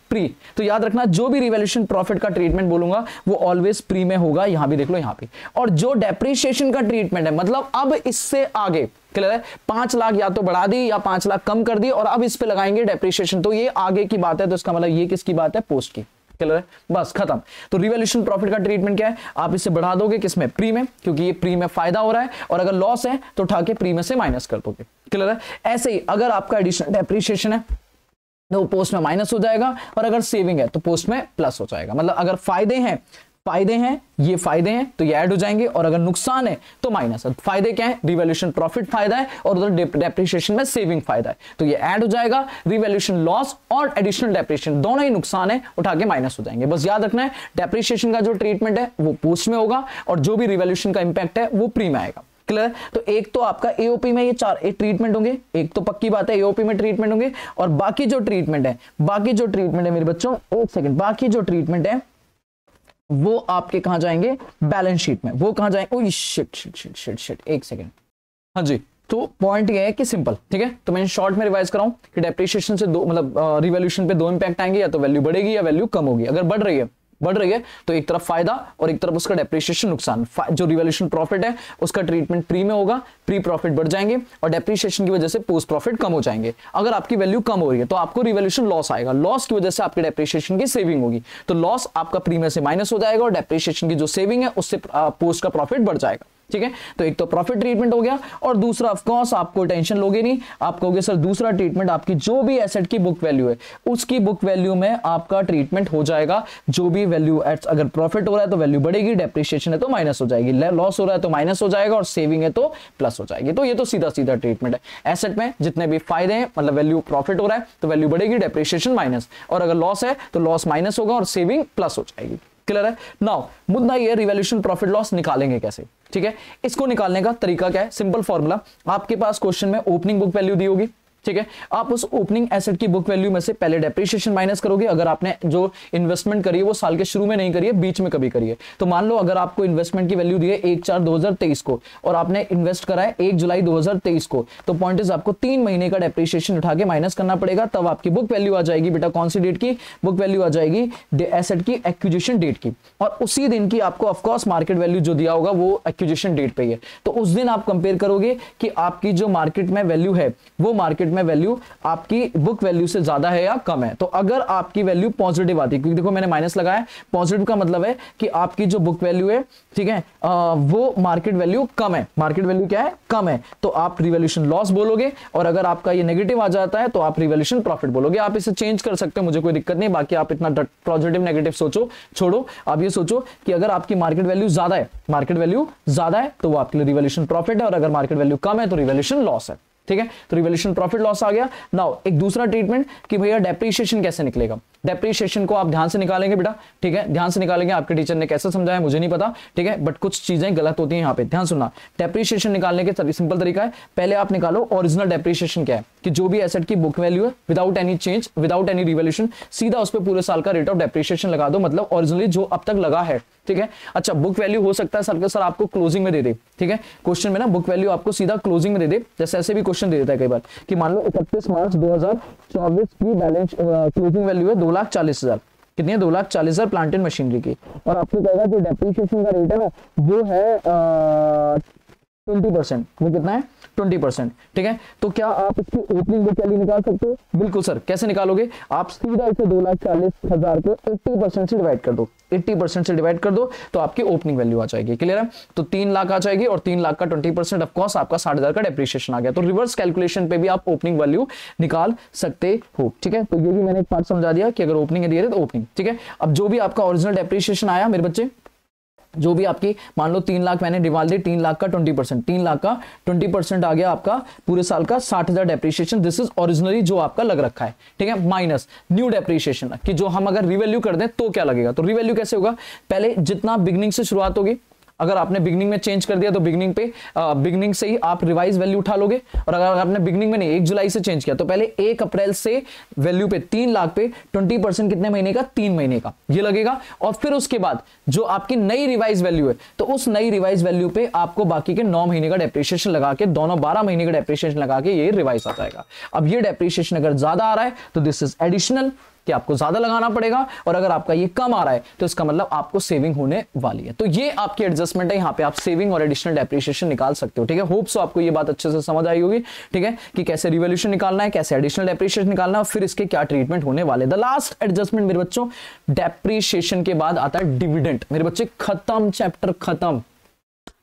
तो याद रखना, जो भी रिवैल्यूएशन प्रॉफिट का ट्रीटमेंट बोलूंगा वो ऑलवेज प्री में होगा। यहां भी देख लो, यहां पे। और जो डेप्रिसिएशन का ट्रीटमेंट है, मतलब अब इससे आगे, क्लियर है, 5 लाख या तो बढ़ा दी या 5 लाख कम कर दी और अब इस पे लगाएंगे डेप्रिसिएशन, तो ये आगे की बात है। तो इसका मतलब ये किसकी बात है? पोस्ट की। क्लियर है? बस खत्म। तो रिवैल्यूएशन प्रॉफिट का ट्रीटमेंट क्या है? आप इसे बढ़ा दोगे किसमें? प्री में, क्योंकि ये प्री में फायदा हो रहा है, और अगर लॉस है तो उठा के प्री में से माइनस कर दोगे। क्लियर है? ऐसे ही अगर आपका एडिशनल डेप्रिसिएशन है तो पोस्ट में माइनस हो जाएगा, और अगर सेविंग है तो पोस्ट में प्लस हो जाएगा। मतलब अगर फायदे हैं ये फायदे हैं तो ये ऐड हो जाएंगे, और अगर नुकसान है तो माइनस है। फायदे क्या है? रिवैल्यूएशन प्रॉफिट फायदा है, और उधर डेप्रिसिएशन में सेविंग फायदा है, तो ये ऐड हो जाएगा। रिवैल्यूएशन लॉस और एडिशनल डेप्रिसिएशन दोनों ही नुकसान है, उठा के माइनस हो जाएंगे। बस याद रखना है, डेप्रिसिएशन का जो ट्रीटमेंट है वो पोस्ट में होगा, और जो भी रिवैल्यूएशन का इंपैक्ट है वो प्री में आएगा। क्लियर? तो एक तो आपका एओपी में ये 4 ट्रीटमेंट होंगे, एक तो पक्की बात है एओपी में ट्रीटमेंट होंगे, और बाकी जो ट्रीटमेंट है मेरे बच्चों, एक सेकंड, बाकी जो ट्रीटमेंट है वो आपके कहां जाएंगे? बैलेंस शीट में। वो कहां जाएंगे? ओह शिट, एक सेकंड। हाँ जी, तो पॉइंट ये है कि सिंपल, ठीक है, तो मैं शॉर्ट में रिवाइज कराऊं कि डेप्रिसिएशन से दो, मतलब रिवैल्यूएशन पे 2 इंपैक्ट आएंगे, या तो वैल्यू बढ़ेगी या वैल्यू कम होगी। अगर बढ़ रही है तो एक तरफ फायदा और एक तरफ उसका डेप्रिसिएशन नुकसान। जो रिवैल्यूएशन प्रॉफिट है उसका ट्रीटमेंट प्री में होगा, प्री प्रॉफिट बढ़ जाएंगे, और डेप्रिसिएशन की वजह से पोस्ट प्रॉफिट कम हो जाएंगे। अगर आपकी वैल्यू कम हो रही है तो आपको रिवैल्यूएशन लॉस आएगा, लॉस की वजह से आपके डेप्रिसिएशन की सेविंग होगी, तो लॉस आपका प्री में से माइनस हो जाएगा, और डेप्रिसिएशन की जो सेविंग है उससे पोस्ट का प्रॉफिट बढ़ जाएगा। ठीक है, तो एक तो प्रॉफिट ट्रीटमेंट हो गया, और दूसरा ऑफ कोर्स आपको टेंशन लोगे नहीं, आप कहोगे सर दूसरा ट्रीटमेंट आपकी जो भी एसेट की बुक वैल्यू है उसकी बुक वैल्यू में आपका ट्रीटमेंट हो जाएगा। जो भी वैल्यू, अगर प्रॉफिट हो रहा है तो वैल्यू बढ़ेगी, डेप्रिसिएशन है तो माइनस हो जाएगी, लॉस हो रहा है तो माइनस हो जाएगा, और सेविंग है तो प्लस हो जाएगी। तो ये तो सीधा सीधा ट्रीटमेंट है। एसेट में जितने भी फायदे हैं, मतलब वैल्यू प्रॉफिट हो रहा है तो वैल्यू बढ़ेगी, डेप्रिसिएशन माइनस, और अगर लॉस है तो लॉस माइनस होगा और सेविंग प्लस हो जाएगी। क्लियर है? नाउ मुद्दा ये रिवैल्यूएशन प्रॉफिट लॉस निकालेंगे कैसे? ठीक है, इसको निकालने का तरीका क्या है? सिंपल फॉर्मूला, आपके पास क्वेश्चन में ओपनिंग बुक वैल्यू दी होगी, ठीक है, आप उस ओपनिंग एसेट की बुक वैल्यू में से पहले डेप्रिसिएशन माइनस करोगे। अगर आपने जो इन्वेस्टमेंट करी है वो साल के शुरू में नहीं करी है, बीच में कभी करी है, तो मान लो अगर आपको इन्वेस्टमेंट की वैल्यू दी है 1/4/2023 को, और आपने इन्वेस्ट करा है 1 जुलाई 2023 को, तो पॉइंट इज आपको 3 महीने का डेप्रिसिएशन उठा के माइनस करना पड़ेगा, तब आपकी बुक वैल्यू आ जाएगी। बेटा कौन सी डेट की बुक वैल्यू आ जाएगी? एसेट की एक्विजिशन डेट की, और उसी दिन की आपको ऑफकोर्स मार्केट वैल्यू जो दिया होगा वो एक्विजिशन डेट पे ही है, तो उस दिन आप कंपेयर करोगे कि आपकी जो मार्केट में वैल्यू है वो मार्केट में वैल्यू आपकी बुक वैल्यू से ज्यादा है या कम है। तो अगर आपकी वैल्यू पॉजिटिव आती है, क्योंकि देखो मैंने माइनस लगाया, पॉजिटिव का मतलब है कि आपकी जो बुक वैल्यू है, ठीक है, वो मार्केट वैल्यू कम है। मार्केट वैल्यू क्या है? कम है, तो आप रिवैल्यूएशन लॉस बोलोगे, और अगर आपका ये नेगेटिव आ जाता है तो आप रिवैल्यूएशन प्रॉफिट बोलोगे। आप इसे चेंज कर सकते हो, मुझे कोई दिक्कत नहीं, बाकी आप इतना पॉजिटिव नेगेटिव सोचो छोड़ो। आप ये सोचो कि अगर आपकी मार्केट वैल्यू ज्यादा है तो वो आपके लिए रिवैल्यूएशन प्रॉफिट है, और अगर मार्केट वैल्यू कम है तो रिवैल्यूएशन लॉस है। ठीक है, तो रिवैल्यूएशन प्रॉफिट लॉस आ गया। नाउ एक दूसरा ट्रीटमेंट कि भैया डेप्रिसिएशन कैसे निकलेगा। डेप्रिसिएशन को आप ध्यान से निकालेंगे बेटा, ठीक है, ध्यान से निकालेंगे। आपके टीचर ने कैसे समझाया मुझे नहीं पता, ठीक है, बट कुछ चीजें गलत होती हैं यहाँ पे, ध्यान सुनना। डेप्रिसिएशन निकालने के सिंपल तरीका है, पहले आप निकालो ओरिजिनल डेप्रिसिएशन क्या है, कि जो भी एसेट की बुक वैल्यू है without any change, without any revaluation, सीधा उस पर पूरे साल का रेट ऑफ डेप्रिसिएशन लगा दो, मतलब ओरिजिनली जो अब तक लगा है। ठीक है, अच्छा बुक वैल्यू हो सकता है सर आपको क्लोजिंग में दे दे, ठीक है, क्वेश्चन में ना बुक वैल्यू आपको सीधा क्लोजिंग में दे दे, जैसे ऐसे भी क्वेश्चन दे देता है कई बार कि मान लो 31 मार्च 2024 की बैलेंस क्लोजिंग वैल्यू है 2,40,000, कितनी है? 2,40,000 प्लांट एंड मशीनरी की, और आपको कहेगा जो डेप्रिसिएशन का रेट है ना वो है 20%, वो कितना है? 20%। ठीक है, तो क्या आप इसकी ओपनिंग बुक वैल्यू निकाल सकते हो? बिल्कुल सर, कैसे निकालोगे? आप सीधा इसे 2,40,000 को 80% से डिवाइड कर दो, 80% से डिवाइड कर दो तो आपकी ओपनिंग वैल्यू आ जाएगी। क्लियर है? तो 3 लाख आ जाएगी, और 3 लाख का 20% ऑफ कोर्स आपका 60,000 का डेप्रिसिएशन आ गया। तो रिवर्स कैलकुलेशन पे भी आप ओपनिंग वैल्यू निकाल सकते हो। ठीक है, तो ये भी मैंने एक पार्ट समझा दिया कि अगर ओपनिंग दिए तो ओपनिंग। ठीक है, अब जो भी आपका ओरिजिनल डेप्रिसिएशन आया मेरे बच्चे, जो भी आपकी मान लो 3 लाख मैंने डिवाल दी, 3 लाख का 20%, 3 लाख का 20% आ गया आपका पूरे साल का 60,000 डेप्रिसिएशन। दिस इज ओरिजिनली जो आपका लग रखा है, ठीक है, माइनस न्यू डेप्रिसिएशन कि जो हम अगर रिवैल्यू कर दें तो क्या लगेगा। तो रिवैल्यू कैसे होगा, पहले जितना बिगनिंग से शुरुआत होगी, अगर आपने बिगनिंग में चेंज कर दिया तो बिगनिंग से ही आप रिवाइज वैल्यू उठा लोगे। और अगर आपने बिगनिंग में नहीं 1 जुलाई से चेंज किया तो पहले 1 अप्रैल से वैल्यू पे 3 लाख पे 20% कितने महीने का, 3 महीने का ये लगेगा। और फिर उसके बाद जो आपकी नई रिवाइज वैल्यू है तो उस नई रिवाइज वैल्यू पे आपको बाकी के 9 महीने का डेप्रिसिएशन लगा के, दोनों 12 महीने का डेप्रिसिएशन लगा के ये रिवाइज आ जाएगा। अब ये डेप्रिसिएशन अगर ज्यादा आ रहा है तो दिस इज एडिशनल कि आपको ज्यादा लगाना पड़ेगा, और अगर आपका ये कम आ रहा है तो इसका मतलब आपको सेविंग होने वाली है। तो ये आपकी एडजस्टमेंट है, यहाँ पे आप सेविंग और एडिशनल डेप्रिसिएशन निकाल सकते हो, ठीक है। होप सो आपको ये बात अच्छे से समझ आई होगी, ठीक है, कि कैसे रिवॉल्यूशन निकालना है, कैसे एडिशनल डेप्रिसिएशन निकालना है, फिर इसके क्या ट्रीटमेंट होने वाले। द लास्ट एडजस्टमेंट मेरे बच्चों, डेप्रिसिएशन के बाद आता है डिविडेंड। मेरे बच्चे खत्म, चैप्टर खत्म।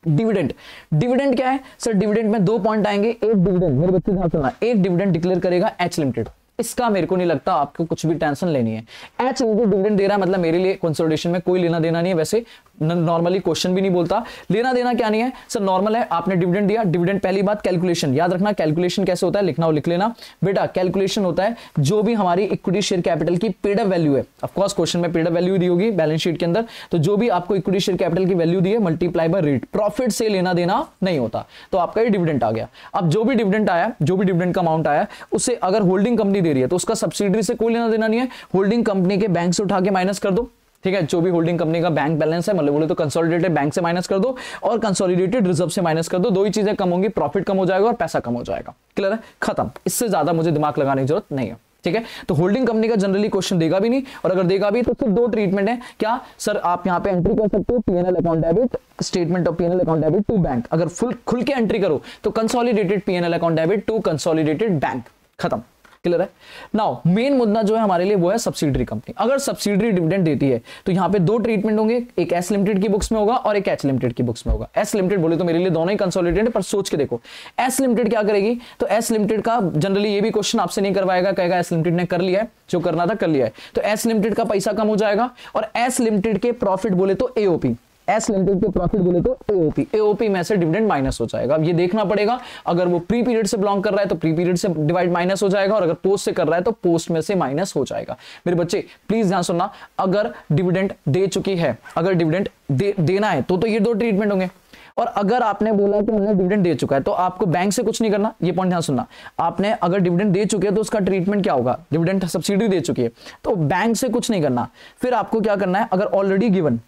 डिविडेंड, डिविडेंड क्या है सर, डिविडेंड में 2 पॉइंट आएंगे। एक डिविडेंड मेरे बच्चे ध्यान सुनना, एक डिविडेंड डिक्लेयर करेगा एच लिमिटेड, इसका मेरे को नहीं लगता आपको कुछ भी टेंशन लेनी है। एच लिमिटेड डिविडेंड दे रहा है मतलब मेरे लिए कंसोलिडेशन में कोई लेना देना नहीं है, वैसे नॉर्मली क्वेश्चन भी नहीं बोलता लेना देना क्या नहीं है सर, नॉर्मल है। आपने डिविडेंड दिया, डिविडेंड पहली बात कैलकुलेशन याद रखना, कैलकुलेशन कैसे होता है, लिखना हो लिख लेना बेटा। कैलकुलेशन होता है जो भी हमारी इक्विटी शेयर कैपिटल की पेड अप वैल्यू है, ऑफ कोर्स क्वेश्चन में पेड अप वैल्यू दी होगी बैलेंस शीट के अंदर, तो जो भी आपको इक्विटी शेयर कैपिटल की वैल्यू दी है मल्टीप्लाई बाय रेट, प्रॉफिट से लेना देना नहीं होता, तो आपका ये डिविडेंड आ गया। अब जो भी डिविडेंड आया, जो भी डिविडेंड का अमाउंट आया, उससे अगर होल्डिंग कंपनी दे रही है तो उसका सब्सिडरी से कोई लेना देना नहीं है, होल्डिंग कंपनी के बैंक से उठा के माइनस कर दो, ठीक है। जो भी होल्डिंग कंपनी का बैंक बैलेंस है, मतलब बोले तो कंसोलिडेटेड बैंक से माइनस कर दो और कंसोलिडेटेड रिजर्व से माइनस कर दो, दो ही चीजें कम होंगी, प्रॉफिट कम हो जाएगा और पैसा कम हो जाएगा। क्लियर है, खत्म, इससे ज्यादा मुझे दिमाग लगाने की जरूरत नहीं है, ठीक है। तो होल्डिंग कंपनी का जनरली क्वेश्चन देगा भी नहीं, और अगर देगा भी तो सिर्फ 2 ट्रीटमेंट है। क्या सर, आप यहां पे एंट्री कर सकते हो PNL account debit, statement of PNL account debit to bank, अगर फुल खुल के एंट्री करो तो consolidated PNL account debit to consolidated bank, खत्म। क्लियर है। नाउ मेन मुद्दा जो है हमारे लिए वो है सब्सिडरी कंपनी। अगर सब्सिडरी डिविडेंड देती है तो यहाँ पे 2 ट्रीटमेंट होंगे, एक एस लिमिटेड की बुक्स में होगा और एक एच लिमिटेड की बुक्स में होगा। एस लिमिटेड बोले तो मेरे लिए दोनों ही कंसोलिडेटेड है, पर सोच के देखो एस लिमिटेड क्या करेगी, तो एस लिमिटेड का जनरली ये भी क्वेश्चन आपसे नहीं करवाएगा, कहेगा एस लिमिटेड ने कर लिया है, जो करना था कर लिया है, तो एस लिमिटेड का पैसा कम हो जाएगा, और एस लिमिटेड के प्रॉफिट बोले तो एओपी, एस लिमिटेड के प्रॉफिट बोले तो एओपी, एओपी में से डिविडेंड माइनस हो जाएगा। अब ये देखना पड़ेगा, अगर वो प्री पीरियड से बिलोंग कर रहा है तो प्री पीरियड से डिवाइड माइनस हो जाएगा, और अगर पोस्ट से कर रहा है तो पोस्ट में से माइनस हो जाएगा। मेरे बच्चे प्लीज ध्यान सुनना, अगर डिविडेंड दे चुकी है, अगर डिविडेंड देना है तो ये 2 ट्रीटमेंट होंगे, और अगर आपने बोला कि हमने डिविडेंड दे चुका है तो आपको बैंक से कुछ नहीं करना, ये पॉइंट ध्यान सुनना। आपने अगर डिविडेंड दे चुके हैं तो उसका ट्रीटमेंट क्या होगा, डिविडेंड सब्सिडी दे चुकी है तो बैंक से कुछ नहीं करना, फिर आपको क्या करना है, अगर ऑलरेडी गिवन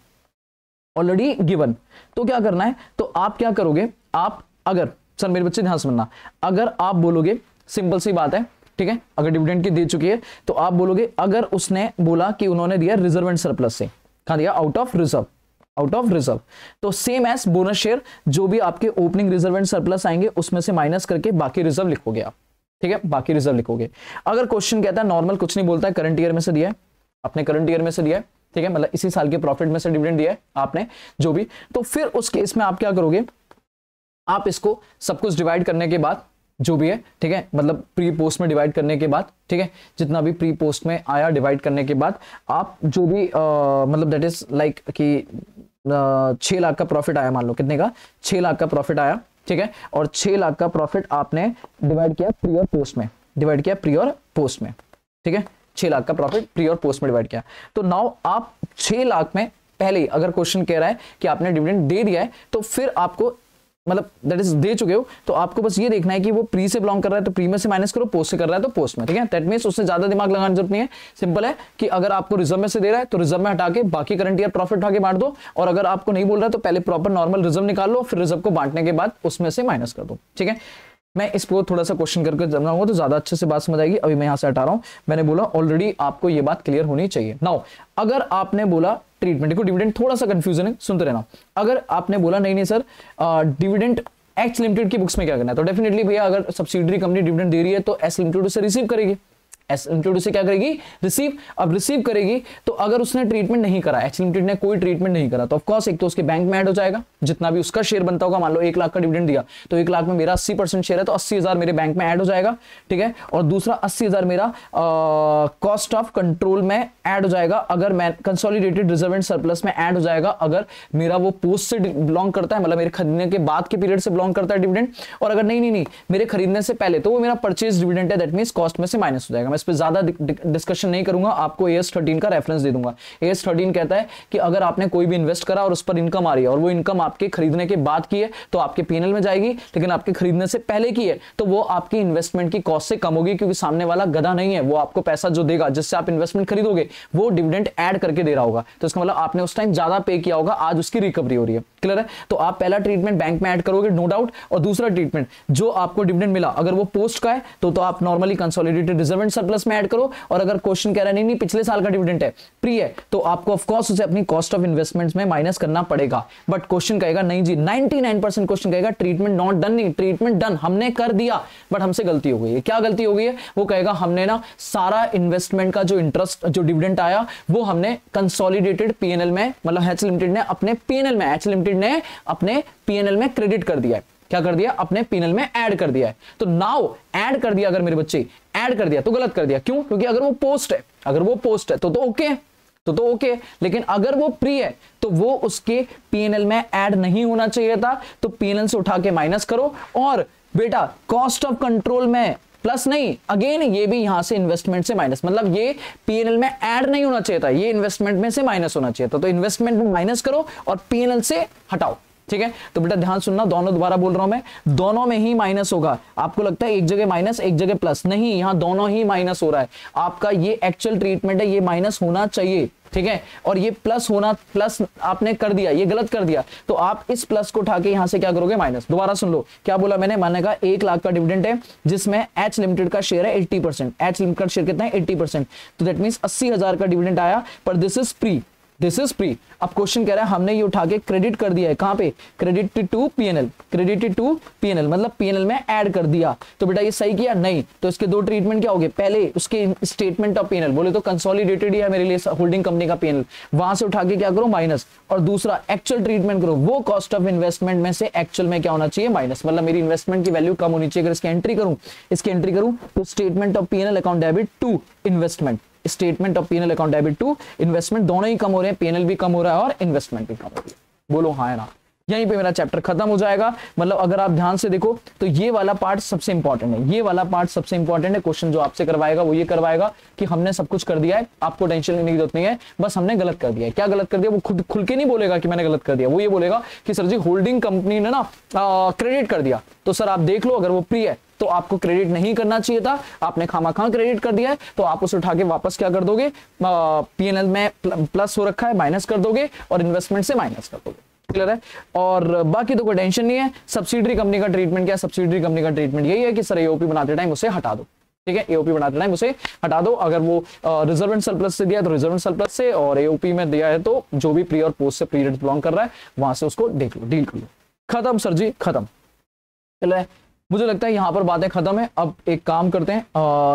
तो क्या करना है, तो आप क्या करोगे, आप अगर सर मेरे बच्चे ध्यान समझना, अगर आप बोलोगे, सिंपल सी बात है, ठीक है, अगर डिविडेंड की दे चुकी है तो आप बोलोगे, अगर उसने बोला कि उन्होंने दिया रिजर्व एंड सरप्लस से, कहां दिया, आउट ऑफ रिजर्व, तो सेम एज बोनस शेयर, जो भी आपके ओपनिंग रिजर्व एंड सरप्लस आएंगे उसमें से माइनस करके बाकी रिजर्व लिखोगे आप, ठीक है, बाकी रिजर्व लिखोगे। अगर क्वेश्चन कहता है नॉर्मल कुछ नहीं बोलता है, करंट ईयर में से दिया है, अपने करंट ईयर में से दिया है, ठीक है, मतलब इसी साल के प्रॉफिट में से डिविडेंड दिया है आपने जो भी, तो फिर उस केस में आप क्या करोगे, आप इसको सब कुछ डिवाइड करने के बाद जो भी है, ठीक है, मतलब प्री पोस्ट में डिवाइड करने के बाद, ठीक है, जितना भी प्री पोस्ट में आया डिवाइड करने के बाद आप जो भी मतलब दैट इज लाइक कि 6 लाख का प्रॉफिट आया, मान लो कितने का, 6 लाख का प्रॉफिट आया, ठीक है, और 6 लाख का प्रॉफिट आपने डिवाइड किया प्री और पोस्ट में, ठीक है, 6 लाख का प्रॉफिट प्री और पोस्ट में डिवाइड किया, तो नाउ आप 6 लाख में पहले ही अगर क्वेश्चन कह रहा है कि आपने डिविडेंड दे दिया है तो फिर आपको मतलब दैट इज दे चुके हो, तो आपको बस ये देखना है कि वो प्री से बिलोंग कर रहा है तो प्री में से माइनस करो, पोस्ट से कर रहा है तो पोस्ट में, ठीक है। दैट मींस उससे ज्यादा दिमाग लगाने की जरूरत नहीं है, सिंपल है कि अगर आपको रिजर्व में से दे रहा है तो रिजर्व में हटा के बाकी करंट ईयर प्रॉफिट उठा के बांट दो, और अगर आपको नहीं बोल रहा है तो पहले प्रॉपर नॉर्मल रिजर्व निकाल लो, फिर रिजर्व को बांटने के बाद उसमें से माइनस कर दो, ठीक है। मैं इसको थोड़ा सा क्वेश्चन करके समझाऊंगा तो ज्यादा अच्छे से बात समझ आएगी। अभी मैं यहां से हटा रहा हूं, मैंने बोला ऑलरेडी आपको ये बात क्लियर होनी चाहिए। नाउ अगर आपने बोला ट्रीटमेंट को, डिविडेंड थोड़ा सा कंफ्यूजन है, सुनते रहना, अगर आपने बोला नहीं सर डिविडेंड एच लिमिटेड की बुक्स में क्या करना है, तो डेफिनेटली भैया अगर सब्सिडरी कंपनी डिविडेंड दे रही है तो एस लिमिटेड उसे रिसीव करेगी, एच लिमिटेड उसे क्या करेगी, रिसीव। अब रिसीव करेगी तो अगर उसने ट्रीटमेंट नहीं करा, एच लिमिटेड ने कोई ट्रीटमेंट नहीं करा, तो ऑफ कोर्स एक तो उसके बैंक में ऐड हो जाएगा, जितना भी उसका शेयर बनता होगा, मान लो 1 लाख का डिविडेंड दिया तो 1 लाख में मेरा 80% शेयर है, तो 80,000 मेरे बैंक में ऐड हो जाएगा, ठीक है। और दूसरा 80,000 मेरा कॉस्ट ऑफ कंट्रोल में ऐड हो जाएगा, अगर मैं कंसोलिडेटेड रिजर्व एंड सरप्लस में ऐड हो जाएगा अगर मेरा वो पोस्ट से बिलोंग करता है, मतलब मेरे खरीदने के बाद के पीरियड से बिलोंग करता है डिविडेंड, और अगर नहीं मेरे खरीदने से पहले तो वो मेरा परचेज डिविडेंड है, दैट मींस कॉस्ट में से माइनस हो जाएगा। मैं इस पे ज्यादा डिस्कशन नहीं करूंगा, आपको AS 13 का रेफरेंस दे दूंगा। AS 13 कहता है कि अगर आपने कोई भी इन्वेस्ट करा और उस पर इनकम आ रही है और वो इनकम आपके खरीदने के बाद की है तो आपके P&L में जाएगी, लेकिन आपके खरीदने से पहले की है तो वो आपकी इन्वेस्टमेंट की कॉस्ट से कम होगी, क्योंकि सामने वाला गधा नहीं है, वो आपको पैसा जो देगा जिससे आप इन्वेस्टमेंट खरीदोगे वो डिविडेंड ऐड करके दे रहा होगा, तो इसका मतलब आपने उस टाइम ज्यादा पे किया होगा, आज उसकी रिकवरी हो रही है। क्लियर है? तो आप पहला ट्रीटमेंट बैंक में ऐड करोगे नो डाउट, और दूसरा ट्रीटमेंट जो आपको डिविडेंड मिला अगर वो पोस्ट का है तो आप normally consolidated reserve and surplus में ऐड करो, और अगर क्वेश्चन कह रहा है नहीं पिछले साल का डिविडेंड है, प्री है, तो आपको ऑफ कोर्स उसे अपनी कॉस्ट ऑफ इन्वेस्टमेंट्स में माइनस करना पड़ेगा। बट क्वेश्चन कहेगा नहीं जी, 99% क्वेश्चन कहेगा ट्रीटमेंट नॉट डन, नहीं ट्रीटमेंट डन, हमने कर दिया बट हमसे गलती हो गई है। क्या गलती हो गई है? वो कहेगा हमने ना सारा इन्वेस्टमेंट का जो इंटरेस्ट जो डिविडेंड आया वो हमने कंसोलिडेटेड P&L में, मतलब एच लिमिटेड ने अपने P&L में, एच लिमिटेड ने अपने P&L में क्रेडिट कर दिया है। क्या कर दिया? अपने P&L में ऐड कर दिया है। तो नाउ ऐड कर दिया, अगर मेरे बच्चे ऐड कर दिया तो गलत कर दिया। क्यों? क्योंकि अगर वो पोस्ट है, अगर वो पोस्ट है तो ओके है, तो ओके, लेकिन अगर वो प्री है तो वो उसके P&L में ऐड नहीं होना चाहिए था, तो P&L से उठा के माइनस करो, और बेटा कॉस्ट ऑफ कंट्रोल में प्लस नहीं, अगेन ये भी यहां से इन्वेस्टमेंट से माइनस, मतलब ये P&L में ऐड नहीं होना चाहिए था, ये इन्वेस्टमेंट में से माइनस होना चाहिए था, तो इन्वेस्टमेंट में माइनस करो और P&L से हटाओ। ठीक है, तो बेटा ध्यान सुनना, दोनों दोबारा बोल रहा हूं मैं, दोनों में ही माइनस होगा। आपको लगता है एक जगह माइनस एक जगह प्लस, नहीं, यहां दोनों ही माइनस हो रहा है। आपका ये एक्चुअल ट्रीटमेंट है, ये माइनस होना चाहिए, ठीक है, और ये प्लस होना, प्लस आपने कर दिया, ये गलत कर दिया, तो आप इस प्लस को उठा के यहां से क्या करोगे? माइनस। दोबारा सुन लो क्या बोला मैंने, माने का 1 लाख का डिविडेंड है जिसमें एच लिमिटेड का शेयर है 80%, एच लिमिटेड का शेयर कितना है? 80%, तो दैट मींस 80,000 का डिविडेंड आया, पर this is pre, this is pre. अब क्वेश्चन कह रहा है हमने ये उठा के क्रेडिट कर दिया है, कहां पे? Credited to P&L, credited to P&L मतलब P&L में ऐड कर दिया, तो बेटा ये सही किया? नहीं, तो इसके दो ट्रीटमेंट क्या हो गए? पहले उसके स्टेटमेंट ऑफ P&L, बोले तो कंसोलिडेटेड ही है मेरे लिए होल्डिंग कंपनी का P&L, वहां से उठा के क्या करो? माइनस, और दूसरा एक्चुअल ट्रीटमेंट करो, वो कॉस्ट ऑफ इन्वेस्टमेंट में से एक्चुअल में क्या होना चाहिए? माइनस, मतलब मेरी इन्वेस्टमेंट की वैल्यू कम होनी चाहिए। अगर इसकी एंट्री करूं तो statement of P&L account debit to investment, statement of P&L account debit to investment, दोनों ही कम हो रहे हैं, P&L भी कम हो रहा है और इन्वेस्टमेंट भी कम हो रही है। बोलो हाँ है ना? यहीं पे मेरा चैप्टर खत्म हो जाएगा। मतलब अगर आप ध्यान से देखो तो ये वाला पार्ट सबसे इंपॉर्टेंट है, ये वाला पार्ट सबसे इंपॉर्टेंट है। क्वेश्चन जो आपसे करवाएगा वो ये करवाएगा कि हमने सब कुछ कर दिया है, आपको टेंशन लेने की जरूरत नहीं है, बस हमने गलत कर दिया है। क्या गलत कर दिया? वो खुद खुल के नहीं बोलेगा कि मैंने गलत कर दिया, वो ये बोलेगा कि सर जी होल्डिंग कंपनी ने ना क्रेडिट कर दिया, तो सर आप देख लो, अगर वो प्री है तो आपको क्रेडिट नहीं करना चाहिए था, आपने खामाखा क्रेडिट कर दिया है, तो आप उसे उठा के वापस क्या कर दोगे? P&L में प्लस हो रखा है, माइनस कर दोगे, और इन्वेस्टमेंट से माइनस कर दोगे। क्लियर है? और बाकी तो कोई टेंशन नहीं है। सब्सिडरी कंपनी का ट्रीटमेंट क्या है? सब्सिडरी कंपनी का ट्रीटमेंट यही है कि सर एओपी बनाते टाइम उसे हटा दो, ठीक है, एओपी बनाते टाइम उसे हटा दो। अगर वो रिजर्व एंड सरप्लस से दिया है तो रिजर्व एंड सरप्लस से, और एओपी में दिया है तो जो भी प्री और पोस्ट से पीरियड बिलोंग कर रहा है वहां से उसको देख लो, डील कर लो। खत्म सर जी, खत्म। चल है, मुझे लगता है यहां पर बातें खत्म है। अब एक काम करते हैं,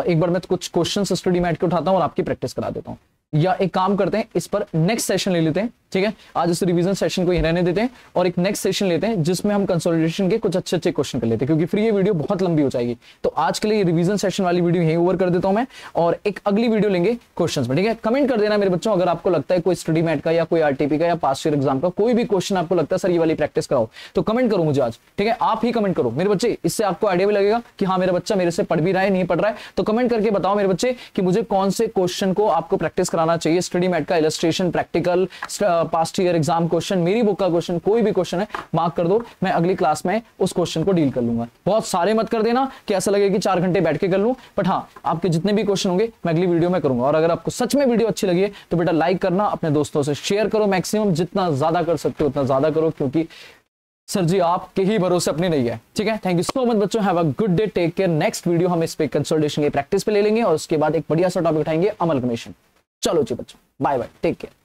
एक बार मैं कुछ क्वेश्चन स्टडी मैट के उठाता हूं और आपकी प्रैक्टिस करा देता हूं, या एक काम करते हैं इस पर नेक्स्ट सेशन ले लेते हैं, ठीक है, आज इस रिवीजन सेशन को ही रहने देते हैं और एक नेक्स्ट सेशन लेते हैं जिसमें हम कंसोलिडेशन के कुछ अच्छे क्वेश्चन कर लेते हैं, क्योंकि फिर ये वीडियो बहुत लंबी हो जाएगी। तो आज के लिए रिवीजन सेशन वाली वीडियो यहीं ओवर कर देता हूं मैं, और एक अगली वीडियो लेंगे क्वेश्चंस में, ठीक है। कमेंट कर देना मेरे बच्चों, अगर आपको लगता है कोई स्टडी मैट का या कोई आरटीपी का या पास्ट ईयर एग्जाम का कोई भी क्वेश्चन आपको लगता है सर ये वाली प्रैक्टिस कराओ, तो कमेंट करो मुझे आज, ठीक है, आप ही कमेंट करो मेरे बच्चे, इससे आपको आइडिया भी लगेगा कि हाँ मेरा बच्चा मेरे से पढ़ भी रहा है, नहीं पढ़ रहा है। तो कमेंट करके बताओ मेरे बच्चे कि मुझे कौन से क्वेश्चन को आपको प्रैक्टिस कराना चाहिए, स्टडी मैट का, illustration, practical, past year exam question, मेरी बुक का क्वेश्चन, कोई भी क्वेश्चन है मार्क कर दो, मैं अगली क्लास में उस क्वेश्चन को डील कर लूंगा। बहुत सारे मत कर देना कि ऐसा लगे कि 4 घंटे बैठ के कर लूं, बट हाँ आपके जितने भी क्वेश्चन होंगे मैं अगली वीडियो में करूंगा। और अगर आपको सच में वीडियो अच्छी लगी है तो बेटा लाइक करना, अपने दोस्तों से शेयर करो, मैक्सिमम जितना ज्यादा कर सकते हो उतना ज्यादा करो, क्योंकि सर जी आपके ही भरोसे अपने नहीं है, ठीक है। थैंक यू सो मच बच्चों, have a good day, take care. Next video हम इस पे कंसोलिडेशन की प्रैक्टिस पे ले लेंगे और उसके बाद एक बढ़िया सा टॉपिक उठाएंगे, अमलगमेशन। चलो जी बच्चों, बाय बाय, टेक केयर।